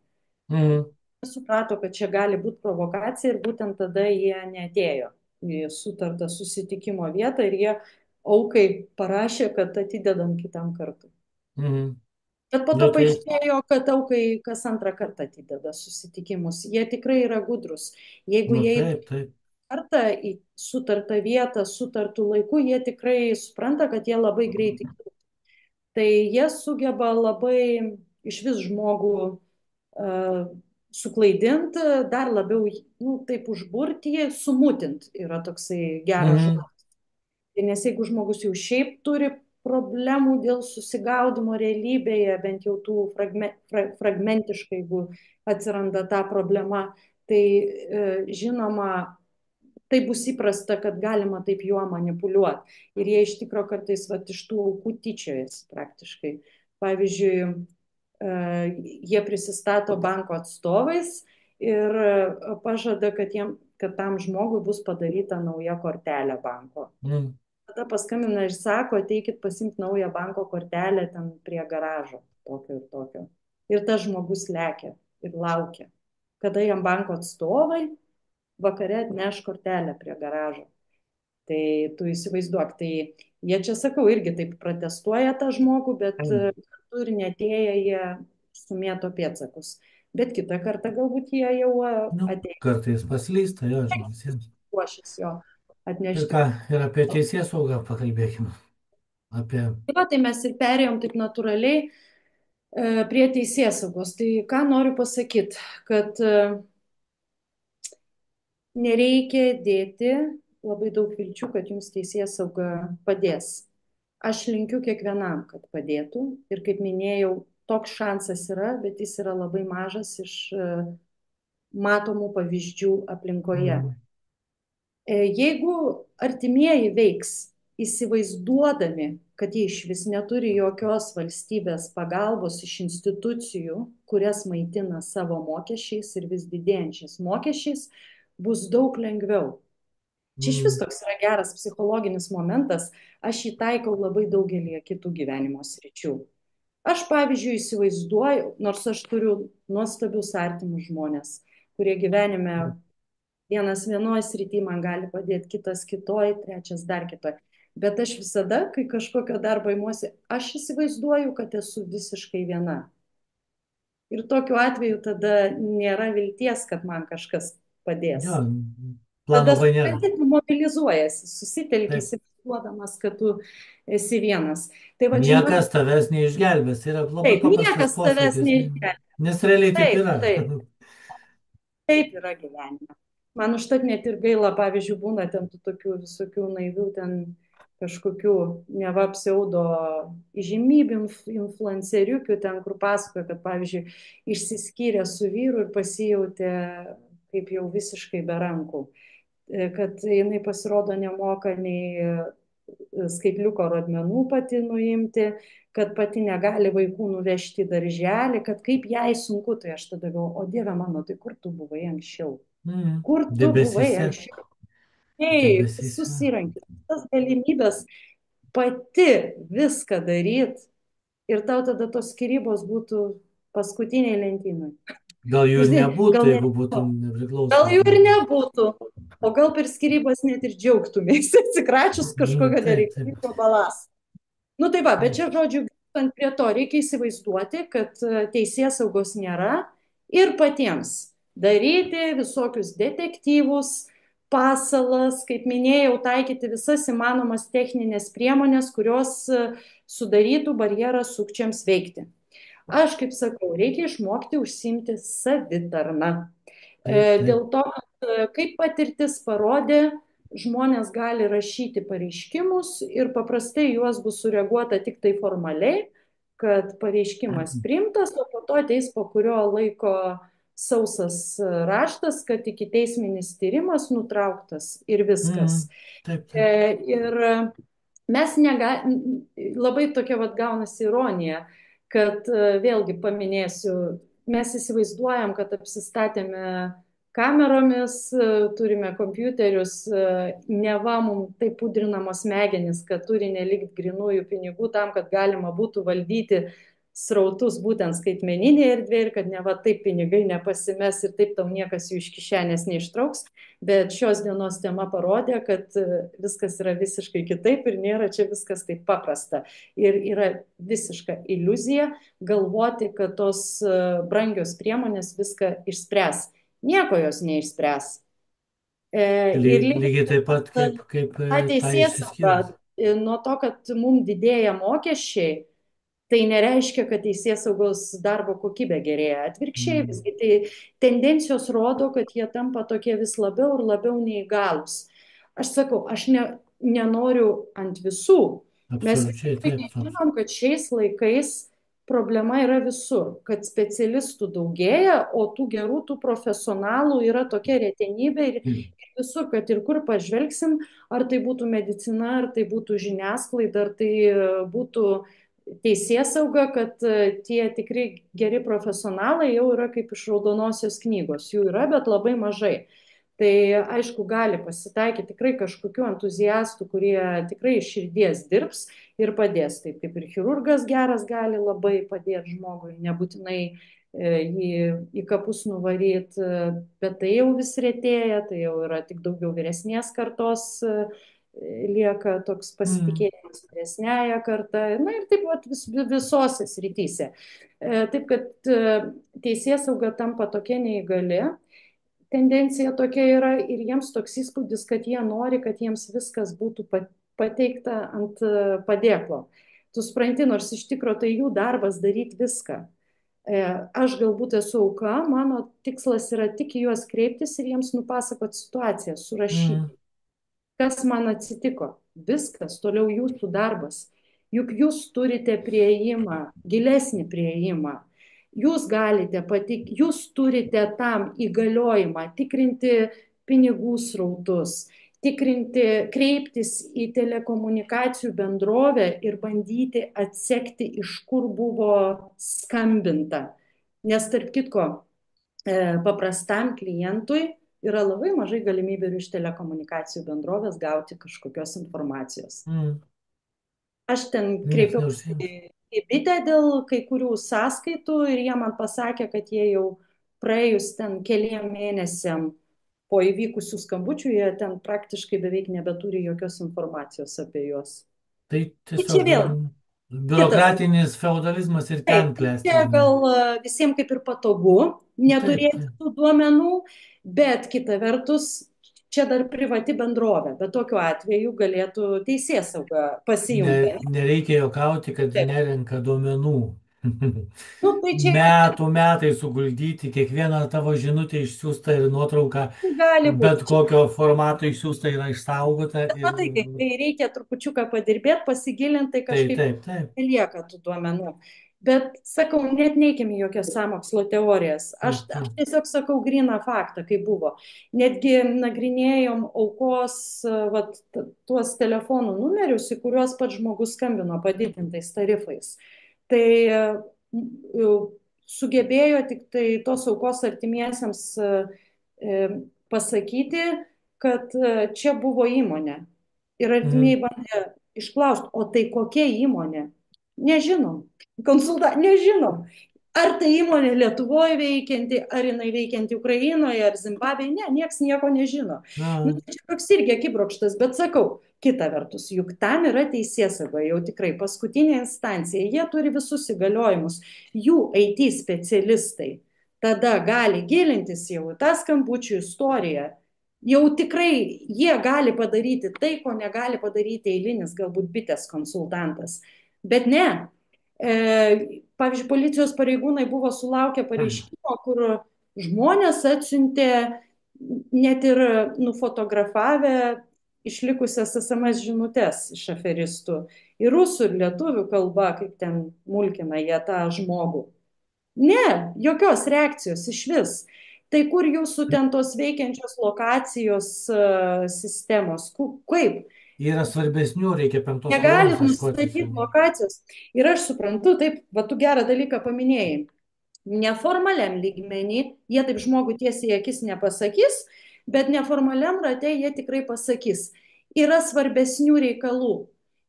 mm, Suprato, kad čia gali būti provokacija ir būtent tada jie neatėjo į sutartą susitikimo vietą ir jie aukai parašė, kad atidedam kitam kartui. mm. Bet po to Nu tai, paaiškėjo, kad aukai kas antrą kartą atideda susitikimus. Jie tikrai yra gudrus. Jeigu nu jie taip, taip. kartą į sutartą vietą, sutartų laiku, jie tikrai supranta, kad jie labai greitai. Tai jie sugeba labai iš vis žmogų suklaidinti, dar labiau, nu, taip užburti jį, sumutint yra toksai geras Mhm, žodis. Nes jeigu žmogus jau šiaip turi problemų dėl susigaudimo realybėje, bent jau tų fragmentiškai, jeigu atsiranda ta problema, tai žinoma, tai bus įprasta, kad galima taip juo manipuliuoti. Ir jie iš tikrųjų kartais vat, iš tų aukų tyčiojasi praktiškai. Pavyzdžiui, jie prisistato banko atstovais ir pažada, kad tam žmogui bus padaryta nauja kortelė banko. mm, Tada paskambina ir sako, ateikit pasimti naują banko kortelę ten prie garažo, tokio ir tokio. Ir tas žmogus lekia ir laukia, kada jam banko atstovai vakare atneš kortelę prie garažo. Tai tu įsivaizduok, tai jie čia, sakau, irgi taip protestuoja tą žmogų, bet mm. kartu ir netėję jie sumėto pėdsakus. Bet kitą kartą galbūt jie jau Nu, ateis kartais paslysta, jo, žinai, visiems. ruošis jo Ir atnešti. ką, ir apie teisėsaugą pakalbėkime. Apie, Tai va, tai mes ir perėjom taip natūraliai prie teisėsaugos. Tai ką noriu pasakyti, kad nereikia dėti labai daug vilčių, kad jums teisėsauga padės. Aš linkiu kiekvienam, kad padėtų. Ir kaip minėjau, toks šansas yra, bet jis yra labai mažas iš matomų pavyzdžių aplinkoje. mm, Jeigu artimieji veiks įsivaizduodami, kad jie iš vis neturi jokios valstybės pagalbos iš institucijų, kurias maitina savo mokesčiais ir vis didėjančiais mokesčiais, bus daug lengviau. Čia iš vis mm, toks yra geras psichologinis momentas, aš jį taikau labai daugelį kitų gyvenimo sričių. Aš, pavyzdžiui, įsivaizduoju, nors aš turiu nuostabius artimus žmonės, kurie gyvenime vienas vienoje srityje man gali padėti, kitas kitoje, trečias dar kitoje. Bet aš visada, kai kažkokio darbo imuosi, aš įsivaizduoju, kad esu visiškai viena. Ir tokiu atveju tada nėra vilties, kad man kažkas padės. jo, Tada plano B nėra. supranti, tu mobilizuojasi, susitelki, Taip. įsivaizduodamas, kad tu esi vienas. Tai va, žinok, Niekas tavęs neišgelbės. Tai yra labai taip, paprastas niekas tavęs posakis, neišgelbės. nes realiai taip Taip, yra. taip. Taip yra gyvenime. Man užtat net ir gaila, pavyzdžiui, būna ten tų tokių visokių naivių, ten kažkokių neva pseudo įžymybių, influenceriukių, ten kur pasakoja, kad, pavyzdžiui, išsiskyrė su vyru ir pasijautė kaip jau visiškai be rankų. Kad jinai pasirodo nemoka nei skaitliuko rodmenų pati nuimti, kad pati negali vaikų nuvežti į darželį, kad kaip jai sunku, tai aš tada galvoju, o Dieve mano, tai kur tu buvai anksčiau? Mm. Kur tu buvai Debesyse, anksčiau? Taip, debesyse. visus įrankius. tas galimybės pati viską daryti ir tau tada tos skyrybos būtų paskutiniai lentynai. Gal jų Nu, ir žinai, nebūtų, gal jeigu nežinau, būtum gal nepriklausomas jų ir žmogus. nebūtų, o gal per skyrybas net ir džiaugtumės, atsikračius kažkokio Taip, taip, nereikalingo balasto. Nu tai va, bet taip. čia, žodžiu, grįžtant prie to, reikia įsivaizduoti, kad teisės saugos nėra ir patiems daryti visokius detektyvus, pasalas, kaip minėjau, taikyti visas įmanomas techninės priemonės, kurios sudarytų barjerą sukčiams veikti. Aš kaip sakau, reikia išmokti užsimti savitarną. Taip, taip. Dėl to, kad kaip patirtis parodė, žmonės gali rašyti pareiškimus ir paprastai juos bus sureaguota tik tai formaliai, kad pareiškimas priimtas, o po to ateis po kurio laiko sausas raštas, kad iki teisminis tyrimas nutrauktas ir viskas. Taip, taip. Ir mes labai tokia vat gaunasi ironija, kad vėlgi paminėsiu, mes įsivaizduojam, kad apsistatėme kameromis, turime kompiuterius, neva mums taip pudrinamos smegenys, kad turi nelikti grinųjų pinigų tam, kad galima būtų valdyti srautus būtent skaitmeninėje erdvėje ir kad neva taip pinigai nepasimes ir taip tau niekas jų iš kišenės neištrauks. Bet šios dienos tema parodė, kad viskas yra visiškai kitaip ir nėra čia viskas taip paprasta. Ir yra visiška iliuzija galvoti, kad tos brangios priemonės viską išspręs. Nieko jos neišspręs. Ir Lygiai taip pat, kaip ta tą teisėsauga, išsiskyrus. nuo to, kad mums didėja mokesčiai, tai nereiškia, kad teisėsaugos darbo kokybė gerėja. Atvirkščiai, Mm, visgi tai tendencijos rodo, kad jie tampa tokie vis labiau ir labiau neįgalus. Aš sakau, nenoriu ant visų. Mes visi absoliučiai, taip. puikiai žinom, kad šiais laikais problema yra visur, kad specialistų daugėja, o tų gerų, tų profesionalų yra tokia retenybė ir visur, kad ir kur pažvelgsim, ar tai būtų medicina, ar tai būtų žiniasklaida, ar tai būtų teisėsauga, kad tie tikrai geri profesionalai jau yra kaip iš raudonosios knygos. Jų yra, bet labai mažai. Tai aišku, gali pasitaikyti tikrai kažkokių entuziastų, kurie tikrai iš širdies dirbs ir padės. Taip kaip ir chirurgas geras gali labai padėti žmogui, nebūtinai jį į kapus nuvaryti, bet tai jau vis retėja, tai jau yra tik daugiau vyresnės kartos lieka toks Mm, pasitikėjimas vyresnėje karta. Na ir taip pat visose srityse. Taip kad teisėsauga tampa tokia neįgali, tendencija tokia yra ir jiems toks įspūdis, kad jie nori, kad jiems viskas būtų pateikta ant padėklo. Tu supranti, nors iš tikrųjų tai jų darbas daryti viską. Aš galbūt esu auka, mano tikslas yra tik į juos kreiptis ir jiems nupasakoti situaciją, surašyti, mm, kas man atsitiko. Viskas, toliau jūsų darbas. Juk jūs turite prieimą, gilesnį prieimą. Jūs galite jūs turite tam įgaliojimą tikrinti pinigų srautus, tikrinti, kreiptis į telekomunikacijų bendrovę ir bandyti atsekti, iš kur buvo skambinta. Nes tarp kitko, paprastam klientui yra labai mažai galimybių ir iš telekomunikacijų bendrovės gauti kažkokios informacijos. mm. Aš ten Niekas kreipiausi neužsiims. į bitę dėl kai kurių sąskaitų ir jie man pasakė, kad jie jau praėjus ten keliem mėnesiam po įvykusių skambučių, jie ten praktiškai beveik nebeturi jokios informacijos apie juos. Tai Tai čia tiesiog vėl kitas. biurokratinis feudalizmas ir Taip, ten tai čia klesti žmonės. gal visiems kaip ir patogu Taip, neturėti taip. tų duomenų, bet kita vertus, čia dar privati bendrovė, bet tokiu atveju galėtų teisėsauga pasijungti. Nereikia juokauti, kad Taip. nerenka duomenų. Nu, tai čia Metų metai suguldyti, kiekvieną tavo žinutę išsiųstą ir nuotrauką, gali bet būti. kokio formato išsiųstą yra išsaugota. Bet matai, kai reikia trupučiuką padirbėti, pasigilinti, tai Taip, kažkaip taip, taip. nelieka tų duomenų. Bet sakau, net neikime į jokias sąmokslo teorijas. Aš, Taip, aš taip. tiesiog sakau gryną faktą, kaip buvo. Netgi nagrinėjom aukos vat, tuos telefonų numerius, į kuriuos pats žmogus skambino padidintais tarifais. Tai sugebėjo tik tai tos aukos artimiesiems pasakyti, kad čia buvo įmonė. Ir artimieji Mhm. bandė išklausti, o tai kokia įmonė? Nežinom. Nežinom. Ar tai įmonė Lietuvoje veikianti, ar jinai veikianti Ukrainoje, ar Zimbabvėje, ne, niekas nieko nežino. Nu, Na, tai čia toks irgi akibrokštas, bet sakau, kita vertus, juk tam yra teisėsauga, jau tikrai paskutinė instancija, jie turi visus įgaliojimus, jų IT specialistai tada gali gilintis jau į tą skambučių istoriją. Jau tikrai jie gali padaryti tai, ko negali padaryti eilinis galbūt bitės konsultantas. Bet ne, pavyzdžiui, policijos pareigūnai buvo sulaukę pareiškimo, kur žmonės atsiuntė net ir nufotografavę išlikusias SMS žinutės iš aferistų. Ir rusų, ir lietuvių kalba, kaip ten mulkina jie tą žmogų. Ne, jokios reakcijos iš vis. Tai kur jūsų ten tos veikiančios lokacijos sistemos? Kaip? yra svarbesnių, reikia penktos Negalit kolonos ieškotis. nustatyti lokacijos. Ir aš suprantu, taip, va tu gerą dalyką paminėjai. Neformaliam lygmenį, jie taip žmogų tiesiai į akis nepasakys, bet neformaliam rate jie tikrai pasakys. Yra svarbesnių reikalų.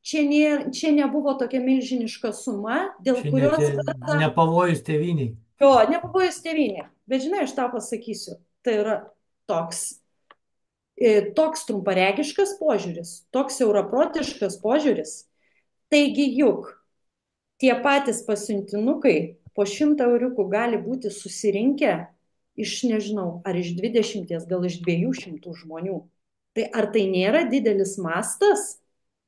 Čia nebuvo tokia milžiniška suma, dėl Čia net kurios ne pavojus tėviniai. jo, nepavojus tėvynė. Bet žinai, aš tau pasakysiu, tai yra toks, toks trumparegiškas požiūris, toks siauraprotiškas požiūris. Taigi juk tie patys pasiuntinukai po 100 euriukų gali būti susirinkę iš, nežinau, ar iš 20, gal iš 200 žmonių. Tai ar tai nėra didelis mastas?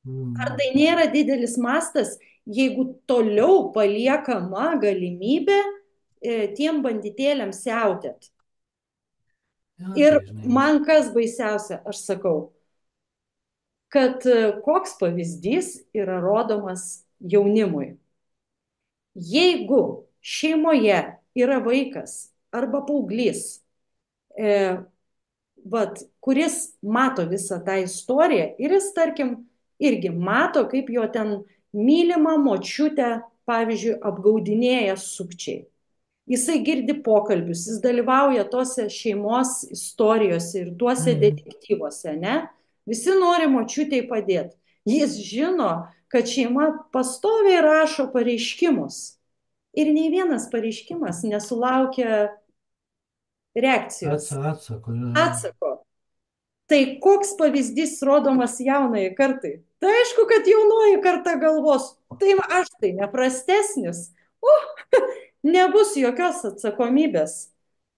Ar Mm. tai nėra didelis mastas, jeigu toliau paliekama galimybė tiem banditėliam siautėt? Ja, Ir tai žinai. man kas baisiausia, aš sakau, kad koks pavyzdys yra rodomas jaunimui. Jeigu šeimoje yra vaikas arba paauglys, kuris mato visą tą istoriją ir jis, tarkim, irgi mato, kaip jo ten mylimą močiutę, pavyzdžiui, apgaudinėja sukčiai. Jisai girdi pokalbius, jis dalyvauja tose šeimos istorijose ir tuose Mm. detektyvuose, ne? Visi nori močiutei padėti. Jis žino, kad šeima pastoviai rašo pareiškimus. Ir nei vienas pareiškimas nesulaukia reakcijos, Atsako. atsako. Tai koks pavyzdys rodomas jaunai kartai? Tai aišku, kad jaunoji karta galvos, tai aš tai neprastesnis. Nebus jokios atsakomybės.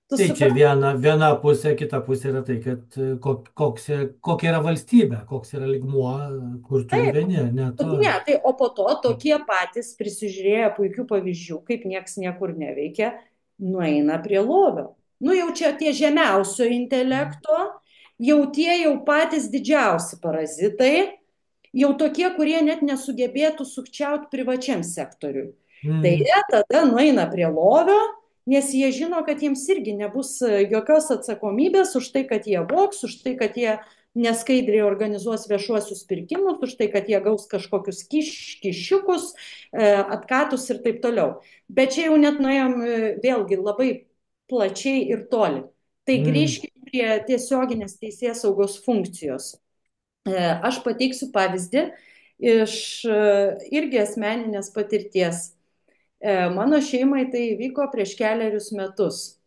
Tu Tai čia supranti? viena pusė, kita pusė yra tai, kad kokia yra valstybė, koks yra lygmuo, kur tu Taip. gyveni, ne to. Ne, tai o po to tokie patys prisižiūrėję puikių pavyzdžių, kaip nieks niekur neveikia, nueina prie lovio. Nu jau čia tie žemiausio intelekto, jau tie jau patys didžiausi parazitai, jau tokie, kurie net nesugebėtų sukčiauti privačiam sektoriui. Tai Mm. jie tada nueina prie lovio, nes jie žino, kad jiems irgi nebus jokios atsakomybės už tai, kad jie voks, už tai, kad jie neskaidriai organizuos viešuosius pirkimus, už tai, kad jie gaus kažkokius kišiukus, atkatus ir taip toliau. Bet čia jau net nuėjom vėlgi labai plačiai ir toli. Tai Mm. grįžkime prie tiesioginės teisės saugos funkcijos. Aš pateiksiu pavyzdį iš irgi asmeninės patirties. Mano šeimai tai vyko prieš keliarius metus.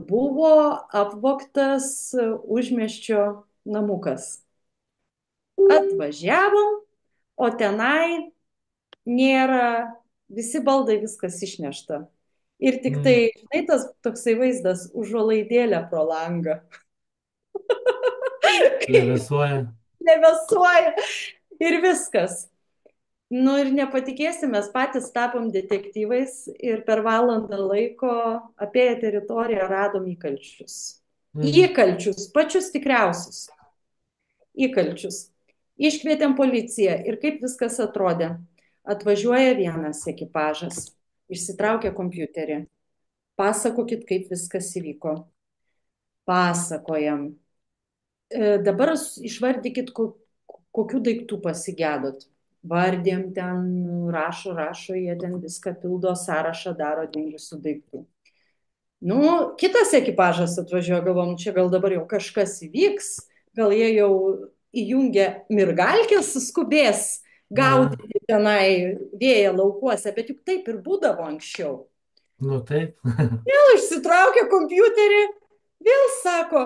Buvo apvogtas užmiesčio namukas. Atvažiavom, o tenai nėra, visi baldai, viskas išnešta. Ir tik tai, Mm. žinai, tas toksai vaizdas, užuolaidėlė pro langą. Plevėsuoja. Nevesuoja. Ir viskas. Nu ir nepatikėsim, mes patys tapom detektyvais ir per valandą laiko apėję teritoriją radom įkalčius. Mm. Įkalčius, pačius tikriausius. Įkalčius. Iškvietėm policiją ir kaip viskas atrodė. Atvažiuoja vienas ekipažas, išsitraukia kompiuterį. Pasakokit, kaip viskas įvyko. Pasakojam. Dabar išvardykit, kokių daiktų pasigėdot. Vardėm ten, rašo, jie ten viską pildo, sąrašą daro dingusių daiktų. Nu, kitas ekipažas atvažiuoja, galvom, čia gal dabar jau kažkas įvyks, gal jie jau įjungę mirgalkės, skubės Na, gaudyti tenai vėją laukuose, bet juk taip ir būdavo anksčiau. nu taip. Vėl išsitraukė kompiuterį, vėl sako,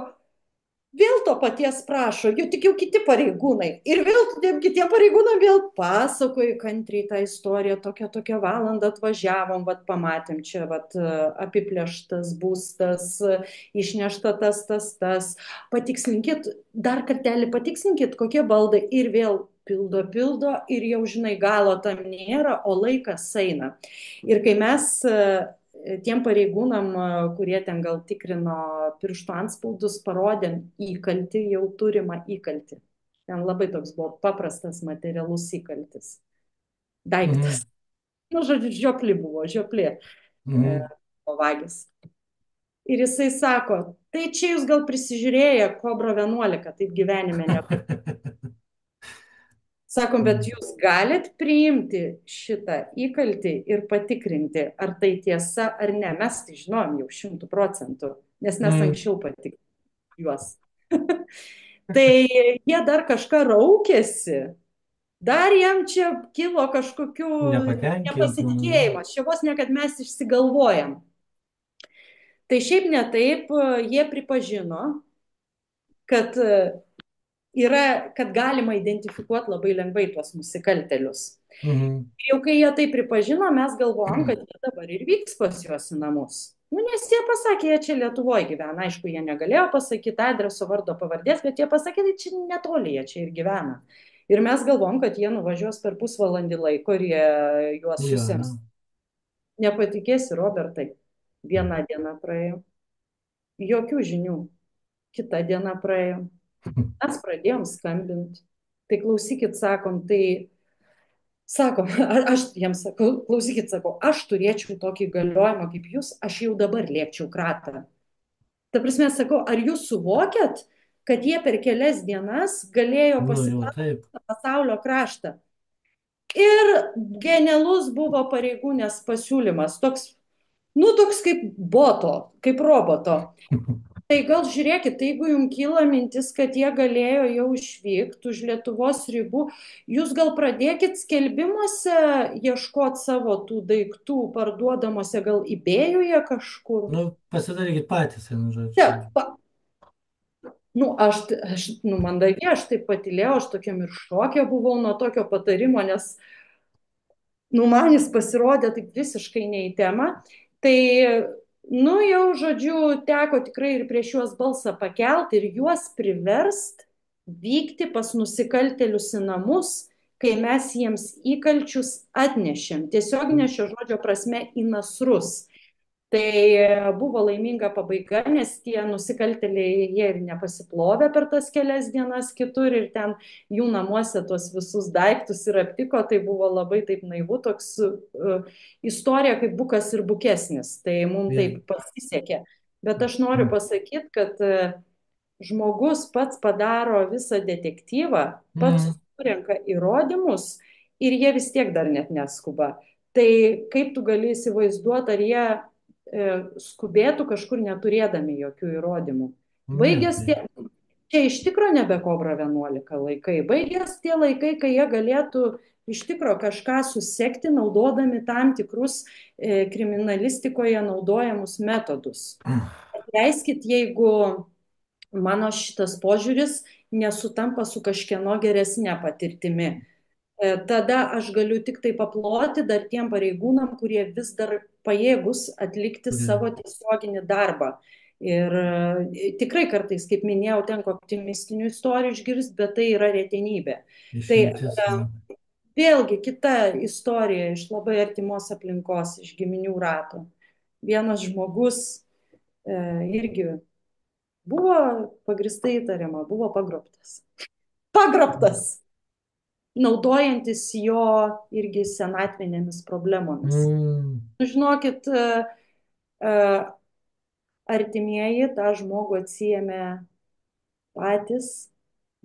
vėl to paties prašo, jau tik jau kiti pareigūnai. Ir vėl tiem kitiem pareigūnam vėl pasakoju kantriai tą istoriją, tokią valandą atvažiavom, vat pamatėm čia, vat apiplėštas būstas, išnešta tas. Patikslinkit, dar kartelį patikslinkit, kokie baldai. Ir vėl pildo ir jau žinai, galo tam nėra, o laikas eina. Ir kai mes tiem pareigūnam, kurie ten gal tikrino pirštų anspaudus, parodėm įkaltį, jau turimą įkaltį. Ten labai toks buvo paprastas materialus įkaltis. Daiktas. Mhm. Nu, žodžiu, žioplį buvo, žioplė. Mhm. O vagis. Ir jisai sako, tai čia jūs gal prisižiūrėję Kobra 11, taip gyvenime ne. Sakom, bet Mhm. jūs galit priimti šitą įkaltį ir patikrinti, ar tai tiesa ar ne. Mes tai žinom jau 100%, nes mes Mhm. anksčiau patikrinom juos. Tai jie dar kažką raukėsi, dar jam čia kilo kažkokių Nepatenkintų. nepasitikėjimas. Čia vos ne, kad mes išsigalvojam. Tai šiaip ne taip, jie pripažino, kad kad galima identifikuoti labai lengvai tuos nusikaltelius. Mhm. Jau kai jie tai pripažino, mes galvojom, kad jie dabar ir vyks pas juos į namus. Nu, nes jie pasakė, jie čia Lietuvoje gyvena. Aišku, jie negalėjo pasakyti adreso, vardo, pavardės, bet jie pasakė, tai čia netoli, jie čia ir gyvena. Ir mes galvom, kad jie nuvažiuos per pusvalandį laiko ir jie juos Jo, jo. susems. Nepatikėsi, Robertai, viena diena praėjo, jokių žinių. Kita diena praėjo, mes pradėjom skambinti. Tai klausykit, sakom, sakom, aš jiems sakau, klausykit, sakau, aš turėčiau tokį galiojimą kaip jūs, aš jau dabar liepčiau kratą. Ta prasme, sakau, ar jūs suvokėt, kad jie per kelias dienas galėjo Nu, jau pasitraukti taip. pasaulio kraštą? Ir genialus buvo pareigūnės pasiūlymas, toks kaip boto, kaip roboto. Tai gal žiūrėkit, tai jeigu jums kyla mintis, kad jie galėjo jau išvykti už Lietuvos ribų, jūs gal pradėkit skelbimuose ieškoti savo tų daiktų, parduodamuose gal įbėjuje kažkur. Nu, pasidarykit patys, vienu Ne, žodžiu. nu, nu, mandagiai, aš taip patilėjau, aš tokiam ir šokė buvau nuo tokio patarimo, nes nu, man jis pasirodė taip visiškai ne į temą. Tai, nu, jau, žodžiu, teko tikrai ir prieš juos balsą pakelti ir juos priverst vykti pas nusikaltelius į namus, kai mes jiems įkalčius atnešėm. Tiesioginė šio žodžio prasme į nasrus. Tai buvo laiminga pabaiga, nes tie nusikaltėliai jie ir nepasiplovė per tas kelias dienas kitur ir ten jų namuose tuos visus daiktus ir aptiko, tai buvo labai taip naivu, toks istorija kaip bukas ir bukesnis, tai mums Jo. taip pasisekė. Bet aš noriu pasakyti, kad žmogus pats padaro visą detektyvą, pats Mhm. surenka įrodymus ir jie vis tiek dar net neskuba. Tai kaip tu gali įsivaizduoti, ar jie skubėtų kažkur neturėdami jokių įrodymų. Ne, Baigės tai. tie, čia iš tikro nebe Kobra 11 laikai, baigės tie laikai, kai jie galėtų iš tikro kažką susekti, naudodami tam tikrus kriminalistikoje naudojamus metodus. Leiskit, jeigu mano šitas požiūris nesutampa su kažkieno geresnė patirtimi. Tada aš galiu tik tai paploti dar tiem pareigūnam, kurie vis dar pajėgus atlikti Kurie savo tiesioginį darbą. Ir tikrai kartais, kaip minėjau, tenka optimistinių istorijų išgirsti, bet tai yra retenybė. Tai išimtis. Jo. vėlgi kita istorija iš labai artimos aplinkos, iš giminių rato. Vienas žmogus irgi buvo pagristai įtariama, buvo pagrobtas. Pagrobtas! Naudojantis jo irgi senatvinėmis problemomis. Mm. Nu, žinokit, artimieji tą žmogų atsijėmė patys,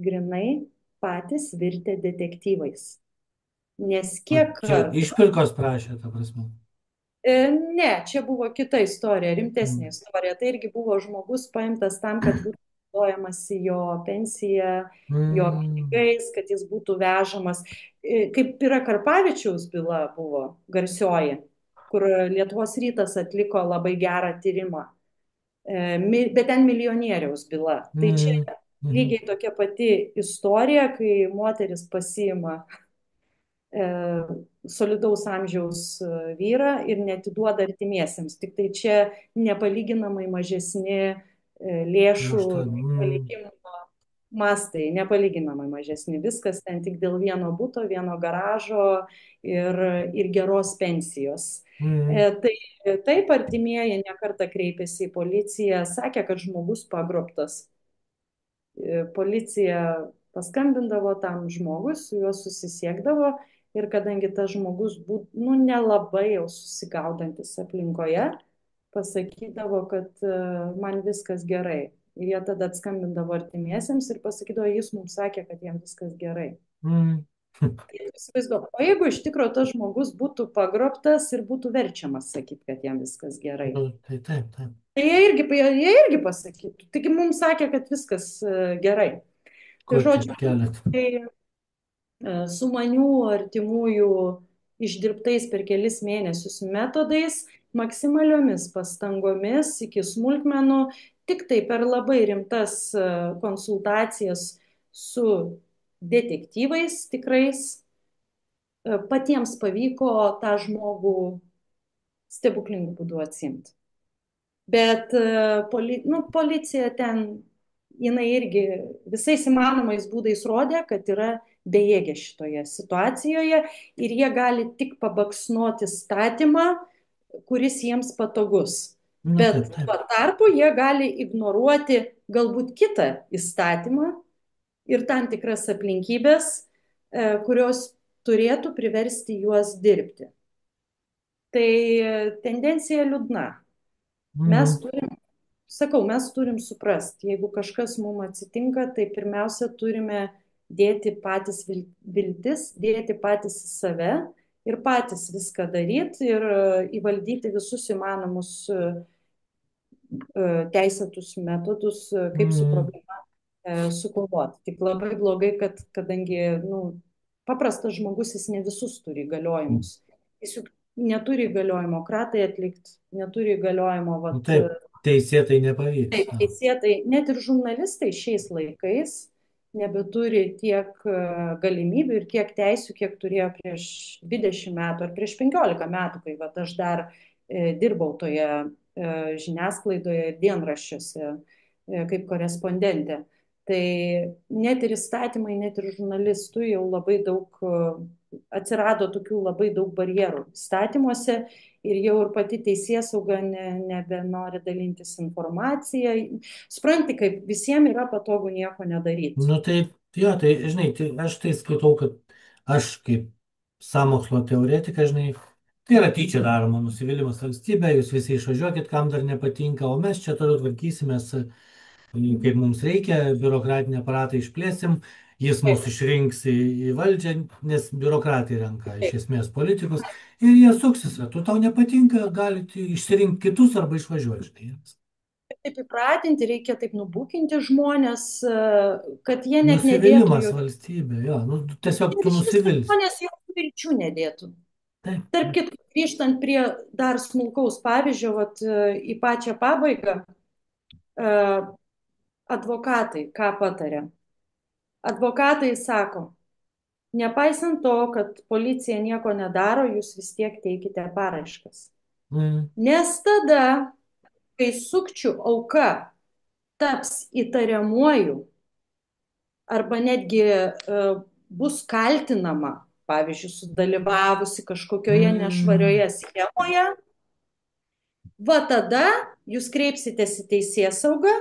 grinai patys virtę detektyvais. Nes O kiek čia kartų, išpirkos prašė, ta prasme. ne, čia buvo kita istorija, rimtesnė Mm. istorija. Tai irgi buvo žmogus paimtas tam, kad būtų naudojamasi jo pensija, jo Mm, pinigais, kad jis būtų vežamas. Kaip yra Karpavičiaus byla buvo garsioji, kur Lietuvos rytas atliko labai gerą tyrimą. Bet ten milijonieriaus byla. Tai čia mm, mhm. lygiai tokia pati istorija, kai moteris pasiima e, solidaus amžiaus vyrą ir netiduoda artimiesiems. Tik tai čia nepalyginamai mažesni lėšų Našta. palikimo mastai, nepalyginamai mažesni. Viskas ten tik dėl vieno buto, vieno garažo ir geros pensijos. Mm, Tai taip artimieji nekartą kreipėsi į policiją, sakė, kad žmogus pagrobtas. Policija paskambindavo tam žmogui, su juo susisiekdavo ir kadangi tas žmogus būtų, nu, nelabai jau susigaudantis aplinkoje, pasakydavo, kad man viskas gerai. Ir jie tada atskambindavo artimiesiems ir pasakydavo, jis mums sakė, kad jam viskas gerai. mm. Tai įsivaizduoju, o jeigu iš tikrųjų tas žmogus būtų pagrobtas ir būtų verčiamas sakyti, kad jam viskas gerai, Nu, tai taip, taip. tai jie irgi pasakytų. Tik mums sakė, kad viskas gerai. Tai Ko čia žodžiu, keliat? tai sumanių artimųjų išdirbtais per kelis mėnesius metodais, maksimaliomis pastangomis iki smulkmenų, tik tai per labai rimtas konsultacijas su detektyvais tikrais, patiems pavyko tą žmogų stebuklingų būdų atsimti. Bet policija ten, jinai irgi visais įmanomais būdais rodė, kad yra bejėgė šitoje situacijoje ir jie gali tik pabaksnuoti statymą, kuris jiems patogus. Nu, Bet taip, taip. tuo tarpu jie gali ignoruoti galbūt kitą įstatymą ir tam tikras aplinkybės, kurios turėtų priversti juos dirbti. Tai tendencija liūdna. Mes Mm, turim, mes turim suprasti, jeigu kažkas mums atsitinka, tai pirmiausia turime dėti patys viltis, dėti patys į save ir patys viską daryti ir įvaldyti visus įmanomus teisėtus metodus, kaip su mm. problema sukovoti. Tik labai blogai, kad kadangi paprastas žmogus jis ne visus turi įgaliojimus. Jis juk neturi įgaliojimo kratai atlikti, neturi įgaliojimo Nu, vat, taip, teisėtai nepavyks. taip, Jo. teisėtai, net ir žurnalistai šiais laikais nebeturi tiek galimybių ir tiek teisių, kiek turėjo prieš 20 metų ar prieš 15 metų, kai vat, aš dar dirbau toje žiniasklaidoje ir dienraščiuose kaip korespondentė. Tai net ir įstatymai, net ir žurnalistų jau labai daug atsirado tokių labai daug barjerų įstatymuose ir jau ir pati teisėsauga nebenori dalintis informaciją. Supranti, kaip visiems yra patogu nieko nedaryti. Nu, tai, jo, tai, žinai, tai aš tai skaitau, kad aš kaip sąmokslo teoretikas, žinai, tai yra tyčia daroma nusivylimas valstybė, jūs visi išvažiuokit, kam dar nepatinka, o mes čia toliau tvarkysimės, kaip mums reikia, biurokratinį aparatą išplėsim, jis Taip, mūsų išrinks į valdžią, nes biurokratai renka iš taip. esmės politikus ir jie suksis, tu tau nepatinka, galite išsirinkti kitus arba išvažiuoti, žinai. Taip įpratinti, reikia taip nubukinti žmonės, kad jie net nedėtų Nusivylimas jokių. valstybė, jo, nu, tiesiog Ir tu iš viso nusivils. žmonės jokių vilčių nedėtų. Taip, Tarp taip. kitko, grįžtant prie dar smulkaus pavyzdžio, vat, į pačią pabaigą, advokatai ką patarė? Advokatai sako, nepaisant to, kad policija nieko nedaro, jūs vis tiek teikite paraiškas. Mm, Nes tada, kai sukčių auka taps įtariamuoju arba netgi bus kaltinama, pavyzdžiui, sudalyvavusi kažkokioje mm, nešvarioje schemoje, va tada jūs kreipsitės į teisėsaugą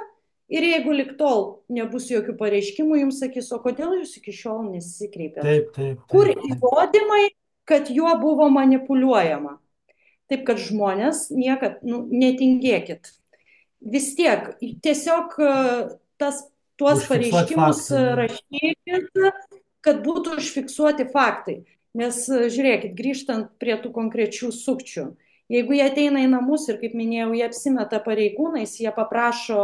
ir jeigu lik tol nebus jokių pareiškimų, jums sakys, o kodėl jūs iki šiol nesikreipėt? taip, taip, Kur taip, taip. įrodymai, kad juo buvo manipuliuojama? Taip kad žmonės niekad, netingėkit. Vis tiek, tiesiog tas, tuos Užfiksuoti pareiškimus faktą. Jo. rašykit, kad būtų užfiksuoti faktai. Nes žiūrėkit, grįžtant prie tų konkrečių sukčių, Jeigu jie ateina į namus ir, kaip minėjau, jie apsimeta pareigūnais, jie paprašo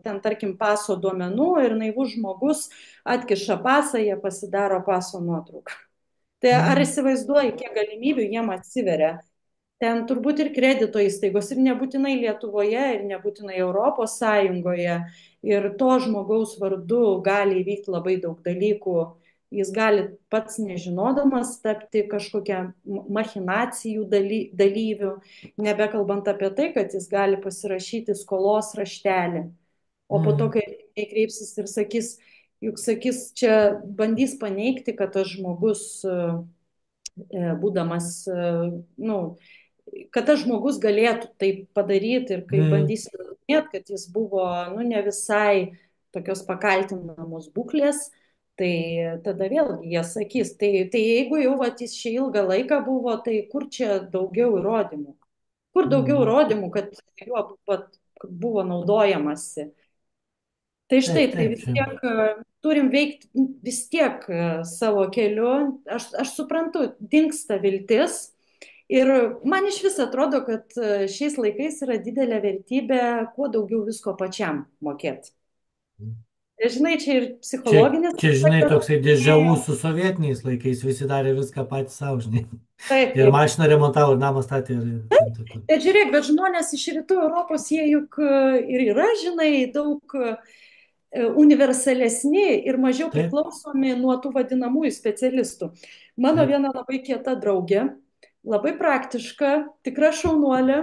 ten, tarkim, paso duomenų ir naivus žmogus atkiša pasą, jie pasidaro paso nuotrauką. Tai ar Mm, įsivaizduoji, kiek galimybių jiem atsiveria? Ten turbūt ir kredito įstaigos, ir nebūtinai Lietuvoje, ir nebūtinai Europos Sąjungoje. Ir to žmogaus vardu gali įvykti labai daug dalykų. Jis gali pats nežinodamas tapti kažkokią machinacijų dalyvių, nebekalbant apie tai, kad jis gali pasirašyti skolos raštelį. O po to, mm, kai kreipsis ir sakys, juk sakys, čia bandys paneigti, kad tas žmogus, būdamas, nu, kad tas žmogus galėtų tai padaryti ir kai mm, bandys įrodinėti, kad jis buvo, nu, ne visai tokios pakaltinamos būklės, tai tada vėlgi jie sakys, tai jeigu jau vat, jis čia ilgą laiką buvo, tai kur čia daugiau įrodymų? Kur daugiau mm. įrodymų, kad juo vat, buvo naudojamasi? Tai štai, Taip, tai taip, vis čia. tiek turim veikti vis tiek savo keliu. Aš suprantu, dinksta viltis. Ir man iš vis atrodo, kad šiais laikais yra didelė vertybė kuo daugiau visko pačiam mokėti. Ir žinai, čia ir Čia, psichologinis čia, žinai, aspektas toksai dėžiavų laimėjimo. su sovietiniais laikais, visi darė viską patys savo, žinai. Taip, Ir taip. mašiną remontavo, ir namą statė, ir ten taip pat. Bet žiūrėk, bet žmonės iš rytų Europos, jie juk ir yra, žinai, daug universalesni ir mažiau Taip. priklausomi nuo tų vadinamųjų specialistų. Mano Taip. viena labai kieta draugė, labai praktiška, tikra šaunuolė,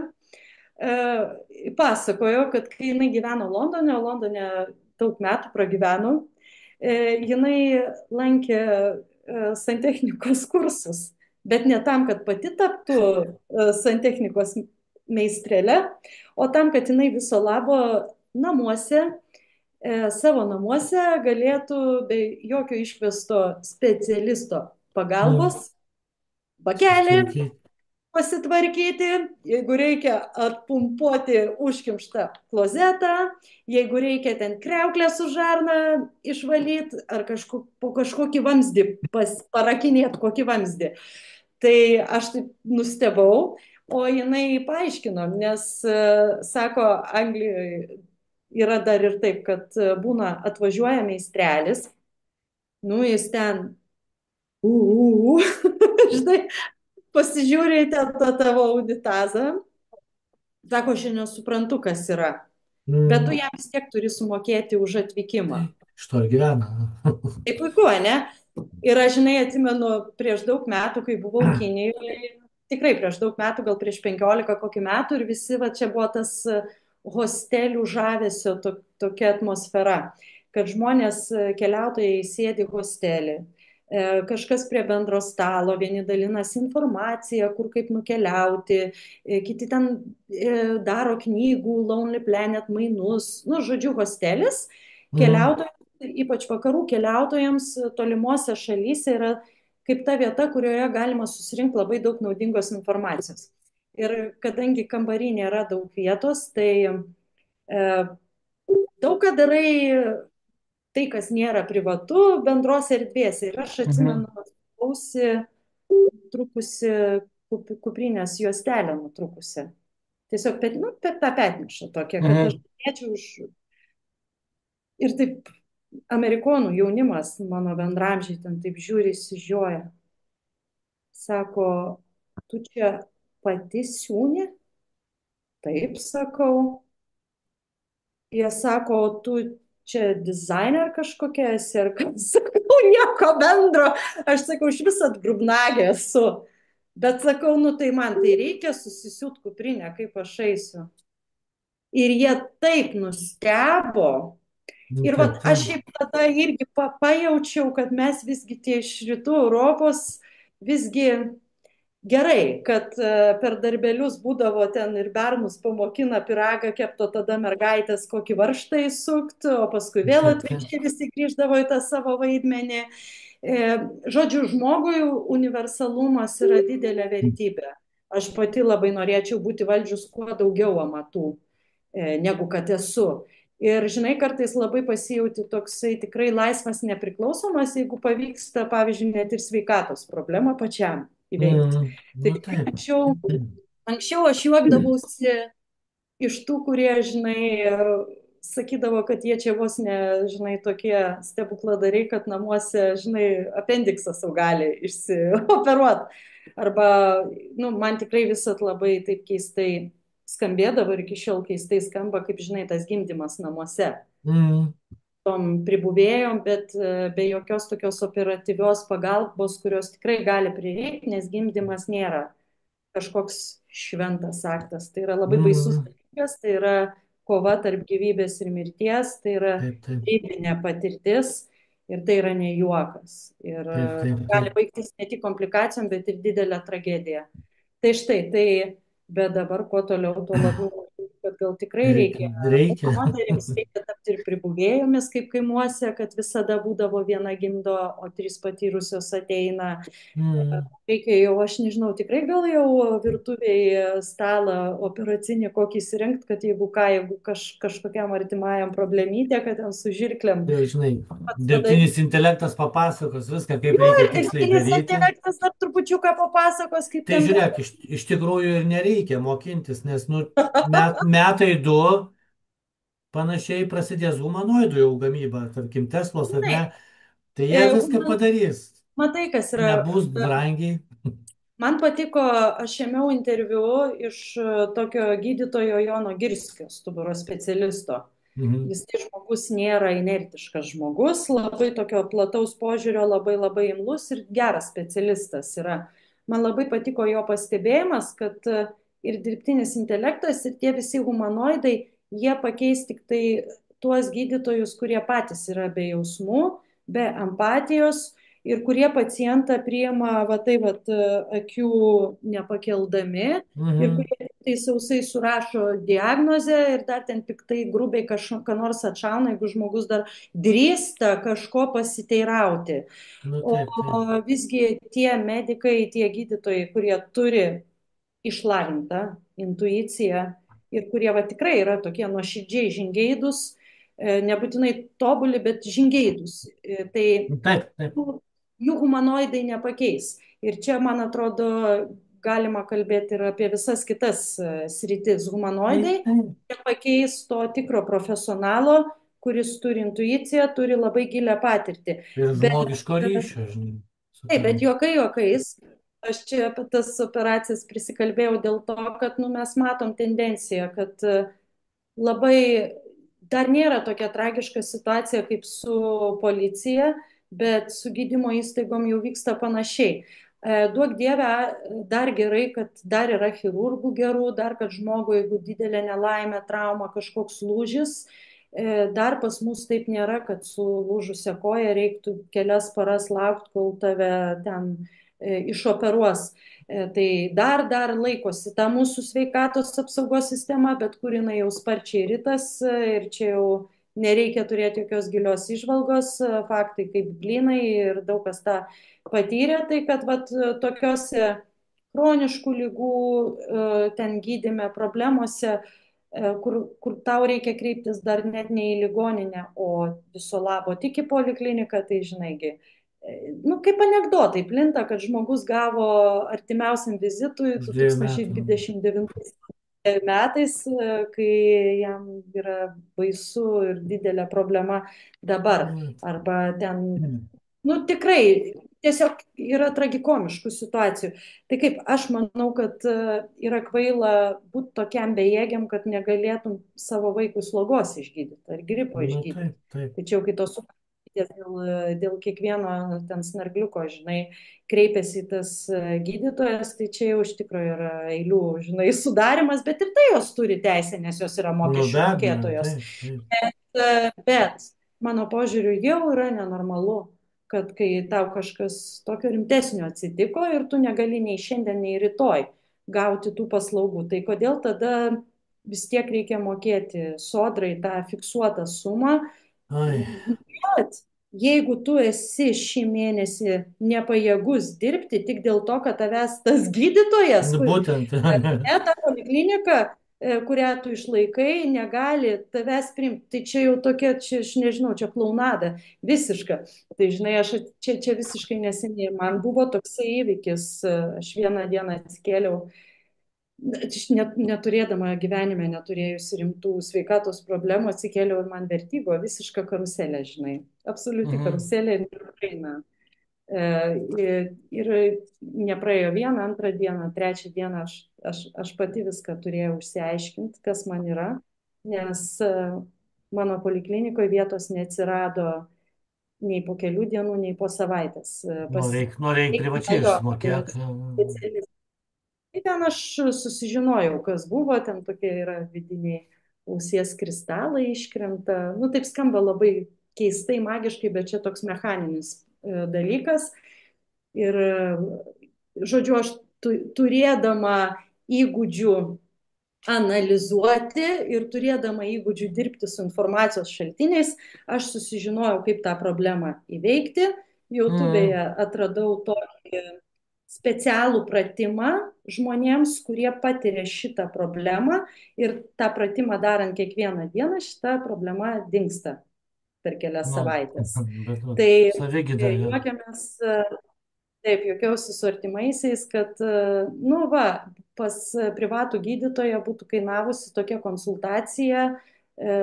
pasakojo, kad kai jinai gyveno Londone, Londone daug metų pragyveno, jinai lankė santechnikos kursus, bet ne tam, kad pati taptų santechnikos meistrelė, o tam, kad jinai viso labo namuose, savo namuose galėtų be jokio iškviesto specialisto Mm. pagalbos bakelį Susitvarkyti. pasitvarkyti, jeigu reikia atpumpuoti užkimštą klozetą, jeigu reikia ten kreuklę su žarna išvalyti ar po kažkokį vamzdį parakinėti kokį vamzdį. Tai aš taip nustebau, o jinai paaiškino, nes, sako, Anglijoje yra dar ir taip, kad būna atvažiuoja meistrelis, nu jis ten, žinai, pasižiūri į tą tavo auditazą, sako, aš nesuprantu, kas yra, bet tu Mm. jam vis tiek turi sumokėti už atvykimą. Tai iš to ir gyvena. Tai puiku, ne? Ir aš, žinai, atsimenu prieš daug metų, kai buvau Kinijoje, tikrai prieš daug metų, gal prieš 15 kokį metų, ir visi, va čia buvo tas hostelių žavesio tokia atmosfera, kad žmonės, keliautojai sėdi hostelį, kažkas prie bendro stalo, vieni dalinasi informaciją, kur kaip nukeliauti, kiti ten daro knygų, Lonely Planet mainus, nu, žodžiu, hostelis Mm. keliautojams, ypač vakarų keliautojams tolimuose šalyse yra kaip ta vieta, kurioje galima susirinkti labai daug naudingos informacijos. Ir kadangi kambarį nėra daug vietos, tai daug ką darai tai, kas nėra privatu, bendros erdvėse. Ir aš Mhm. atsimenu, klausi trukusi kuprinės juostelę nutrukusi. Tiesiog nu, per tą petnešą tokia, kad aš Mhm. galėčiau ir taip amerikonų jaunimas, mano bendramžiai ten taip žiūri, įsižioja. Sako, tu čia pati siūni? Taip, sakau. Jie sako, tu čia dizainer kažkokia esi, ar kas? Sakau, nieko bendro. Aš sakau, iš vis atgrubnagė esu. Bet sakau, nu tai man tai reikia susisiūt kuprinę, kaip aš eisiu. Ir jie taip nustebo. Nu, Ir vat taip, aš taip. šiaip tada irgi pajaučiau, kad mes visgi tie iš rytų Europos visgi gerai, kad per darbelius būdavo ten ir bernus pamokina pyragą kepto, tada mergaitės kokį varžtą įsukti, o paskui vėl Taip, taip. atvirkščiai visi grįždavo į tą savo vaidmenį. Žodžiu, žmogui universalumas yra didelė vertybė. Aš pati labai norėčiau būti valdžius kuo daugiau amatų, negu kad esu. Ir žinai, kartais labai pasijauti toksai tikrai laisvas, nepriklausomas, jeigu pavyksta, pavyzdžiui, net ir sveikatos problemą pačiam įveikti. Mm. Tai Nu, kai taip. mačiau Anksčiau aš juokdavausi iš tų, kurie, žinai, sakydavo, kad jie čia vos ne, žinai, tokie stebukladariai, kad namuose, žinai, apendiksą sau gali išsioperuoti. Arba, nu, man tikrai visat labai taip keistai skambėdavo ir iki šiol keistai skamba, kaip, žinai, tas gimdymas namuose. Mm, Tom pribuvėjom, bet be jokios tokios operatyvios pagalbos, kurios tikrai gali prireikti, nes gimdymas nėra kažkoks šventas aktas. Tai yra labai baisus mm, dalykas, tai yra kova tarp gyvybės ir mirties, tai yra taip, taip, ribinė patirtis ir tai yra ne juokas. Ir taip, taip, gali taip. baigtis ne tik komplikacijom, bet ir didelė tragedija. Tai štai, tai, bet dabar kuo toliau, tuo labiau, kad gal tikrai reikia Reikia. moterims reikia tapti ir pribuvėjomis, kaip kaimuose, kad visada būdavo viena gimdo, o trys patyrusios ateina. Mm, Reikia jau, aš nežinau, tikrai gal jau virtuviai stalą operacinį kokį įsirengti, kad jeigu ką, jeigu kažkokiam artimajam problemytė, kad ten su žirklėm jau žinai, pats padaryti. dirbtinis intelektas papasakos viską, kaip Jo, reikia ir tiksliai dirbtinis daryti. intelektas dar trupučiuką papasakos, kaip Tai ten žiūrėk, iš tikrųjų ir nereikia mokintis, nes nu, metai du panašiai prasidės humanoidų jau gamyba, tarkim, Teslos ar žinai, ne, tai jie viską man- padarys. matai, kas yra. Nebus brangiai. Man patiko, aš ėmiau interviu iš tokio gydytojo Jono Girskio, stuburo specialisto. Mhm. Jis tai žmogus nėra inertiškas žmogus, labai tokio plataus požiūrio, labai labai imlus ir geras specialistas yra. Man labai patiko jo pastebėjimas, kad ir dirbtinis intelektas, ir tie visi humanoidai, jie pakeis tik tai tuos gydytojus, kurie patys yra be jausmų, be empatijos ir kurie pacientą priima va tai va akių nepakeldami ir Mhm. kurie tai sausai surašo diagnozę ir dar ten piktai grubiai ką nors atšauna, jeigu žmogus dar drįsta kažko pasiteirauti. Nu O taip, taip. visgi tie medikai, tie gydytojai, kurie turi išlavintą intuiciją ir kurie va tikrai yra tokie nuoširdžiai žingeidus, nebūtinai tobuli, bet žingeidus. Tai Nu, taip, taip. jų humanoidai nepakeis. Ir čia, man atrodo, galima kalbėti ir apie visas kitas sritis. Taip, Humanoidai taip. nepakeis to tikro profesionalo, kuris turi intuiciją, turi labai gilę patirtį. Ir Bet žmogiško ryšio, žinai, su taip, bet tavim. juokai juokais. Aš čia apie tas operacijas prisikalbėjau dėl to, kad nu, mes matom tendenciją, kad labai dar nėra tokia tragiška situacija kaip su policija, bet su gydymo įstaigom jau vyksta panašiai. Duok Dieve, dar gerai, kad dar yra chirurgų gerų, dar kad žmogui, jeigu didelė nelaimė, trauma, kažkoks lūžis, dar pas mus taip nėra, kad su lūžusia koja reiktų kelias paras laukti, kol tave ten išoperuos. Tai dar laikosi ta mūsų sveikatos apsaugos sistema, bet kur jinai jau sparčiai rytas ir čia jau nereikia turėti jokios gilios išvalgos, faktai kaip blynai ir daug kas tą patyrė, tai kad vat, tokiose chroniškų lygų ten gydime problemose, kur tau reikia kreiptis dar net ne į ligoninę, o viso labo tik į polikliniką, tai žinaigi, nu, kaip anegdotai plinta, kad žmogus gavo artimiausiam vizitui Už 2 metų. 2029 metais, kai jam yra baisu ir didelė problema dabar. Nu, Arba ten, mm. nu tikrai, tiesiog yra tragikomiškų situacijų. Tai kaip, aš manau, kad yra kvaila būti tokiam bejėgiam, kad negalėtum savo vaikų slogos išgydyti ar gripo Nu išgydyti. taip, taip. Tačiau kitos dėl kiekvieno ten snargliuko, žinai, kreipiasi tas gydytojas, tai čia jau iš tikrųjų yra eilių, žinai, sudarimas, bet ir tai jos turi teisę, nes jos yra Nu be mokesčių abejo, mokėtojos. taip, taip. Bet mano požiūriu jau yra nenormalu, kad kai tau kažkas tokio rimtesnio atsitiko ir tu negali nei šiandien, nei rytoj gauti tų paslaugų, tai kodėl tada vis tiek reikia mokėti sodrai tą fiksuotą sumą. Ai, Bet jeigu tu esi šį mėnesį nepajėgus dirbti tik dėl to, kad tavęs tas gydytojas, nu būtent. ne ta poliklinika, kurią tu išlaikai, negali tavęs priimti, tai čia jau tokia, čia, aš nežinau, čia klaunada visiška. Tai žinai, aš čia visiškai neseniai, man buvo toksai įvykis, aš vieną dieną atsikėliau Aš neturėdama gyvenime, neturėjusi rimtų sveikatos problemų, atsikėliau ir man vertygo visišką karuselę, žinai. Absoliuti Mhm. karuselė ir nepraeina. Ir nepraėjo vieną, antrą dieną, trečią dieną aš pati viską turėjau išsiaiškinti, kas man yra, nes mano poliklinikoje vietos neatsirado nei po kelių dienų, nei po savaitės. Norėjai privačiai išsimokėt. Specialistai. Tai ten aš susižinojau, kas buvo, ten tokie yra vidiniai ausies kristalai iškrenta. Nu, taip skamba labai keistai, magiškai, bet čia toks mechaninis dalykas. Ir, žodžiu, aš turėdama įgūdžių analizuoti ir turėdama įgūdžių dirbti su informacijos šaltiniais, aš susižinojau, kaip tą problemą įveikti. Mhm. YouTube'e atradau tokį specialų pratimą žmonėms, kurie patiria šitą problemą ir tą pratimą darant kiekvieną dieną, šita problema dingsta per kelias Nu, savaitės. bet nu, Tai savigyda. juokiamės, taip, juokiausi su artimaisiais, kad, nu va, pas privatų gydytoją būtų kainavusi tokia konsultacija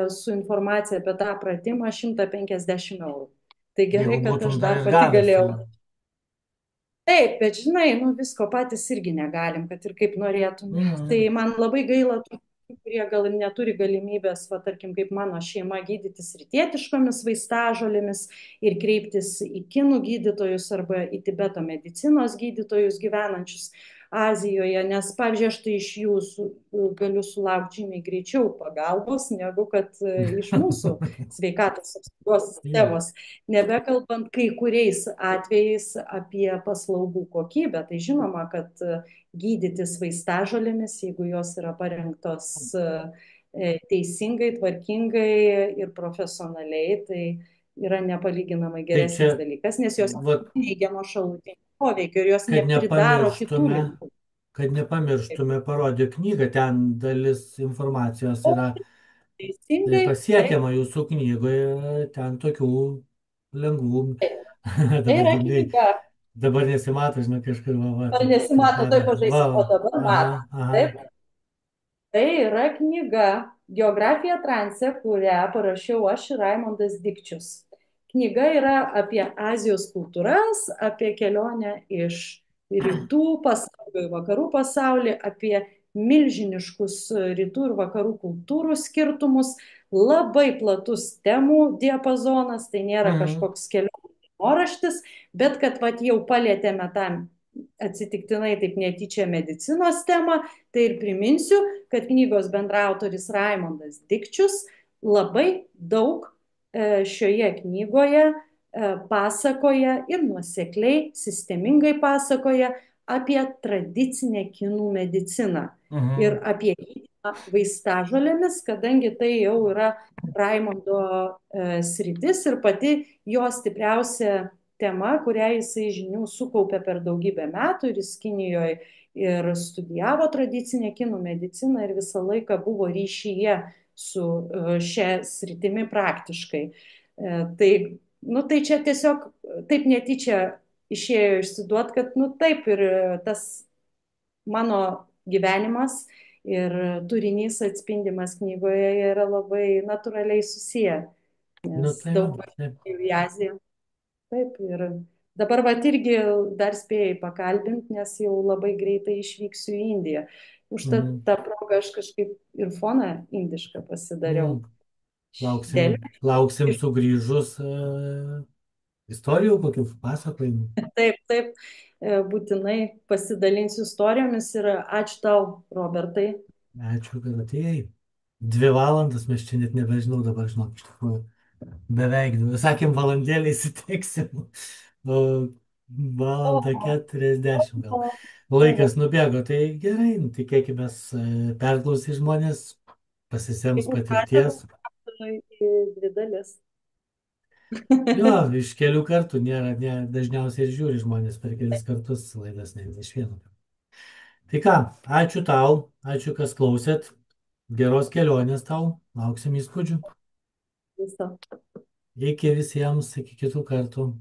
su informacija apie tą pratimą 150 eurų. Tai gerai, Jeigu kad aš būtum dar dar ir pati gavęs. galėjau. Taip, bet žinai, nu visko patys irgi negalim, kad ir kaip norėtume. Tai Mhm. man labai gaila tų, kurie gal ir neturi galimybės, va, tarkim, kaip mano šeima, gydytis rytietiškomis vaistažolėmis ir kreiptis į kinų gydytojus arba į Tibeto medicinos gydytojus gyvenančius Azijoje, nes, pavyzdžiui, aš tai iš jūsų galiu sulaukti žymiai greičiau pagalbos, negu kad iš mūsų sveikatos apsaugos Jo. sistemos. Nebekalbant kai kuriais atvejais apie paslaugų kokybę, tai žinoma, kad gydytis vaistažolėmis, jeigu jos yra parengtos teisingai, tvarkingai ir profesionaliai, tai yra nepalyginamai Tai čia, geresnis dalykas, nes jos vat, neigiamo šalutinio poveikio ir jos kad nepridaro kitų nepamirštume, ligų. kad nepamirštume, parodė knygą, ten dalis informacijos yra Teisingai, taip, pasiekiama jūsų knygoje, ten tokių lengvų, tai dabar yra nei, knyga. dabar nesimato, žinai, kažkur, va, Ar taip, nesimato, tai va, pažaisim, o dabar aha, matom. aha, Taip, tai yra knyga Geografija transe, kurią parašiau aš ir Raimondas Dikčius. Knyga yra apie Azijos kultūras, apie kelionę iš rytų pasaulio į vakarų pasaulį, apie milžiniškus rytų ir vakarų kultūrų skirtumus, labai platus temų diapazonas, tai nėra mhm, kažkoks kelionių dienoraštis, bet kad vat, jau palėtėme tam atsitiktinai taip netyčia medicinos temą, tai ir priminsiu, kad knygos bendraautoris Raimondas Dikčius labai daug šioje knygoje pasakoja ir nuosekliai, sistemingai pasakoja apie tradicinę kinų mediciną ir mhm, apie gydymą vaistažolėmis, kadangi tai jau yra Raimondo sritis ir pati jo stipriausia tema, kurią jisai žinių sukaupė per daugybę metų ir jis Kinijoje ir studijavo tradicinę kinų mediciną ir visą laiką buvo ryšyje su šia sritimi praktiškai. Tai, nu, tai čia tiesiog taip netyčia išėjo išsiduot, kad nu, taip ir tas mano gyvenimas ir turinys atspindimas knygoje yra labai natūraliai susiję, nu nes tai va, daug taip, važiuoju į Aziją. Taip, ir dabar vat irgi dar spėjai pakalbinti, nes jau labai greitai išvyksiu į Indiją. Užtat mhm, tą progą aš kažkaip ir foną indišką pasidariau. mhm. Lauksim, Dėliu. lauksim sugrįžus istorijų, kokių pasakojimų. Taip, taip, būtinai pasidalinsiu istorijomis ir ačiū tau, Robertai. Ačiū, kad atėjai. 2 valandas mes čia net nebežinau dabar, žinok, iš tikrųjų. Beveik 2. Sakėm, valandėlę įsiteksim. O O, 1:40 gal. o, buvo. Laikas nubėgo, tai gerai, nu, tikėkime, perklausys žmonės, pasisems Jeigu patirties. pratęs į dvi dalis. Jo, iš kelių kartų dažniausiai ir žiūri žmonės per kelis kartus laidas, ne iš vieno. Tai ką, ačiū tau, ačiū, kas klausėt. Geros kelionės tau, lauksim įspūdžių. Viso. Iki visiems, iki kitų kartų.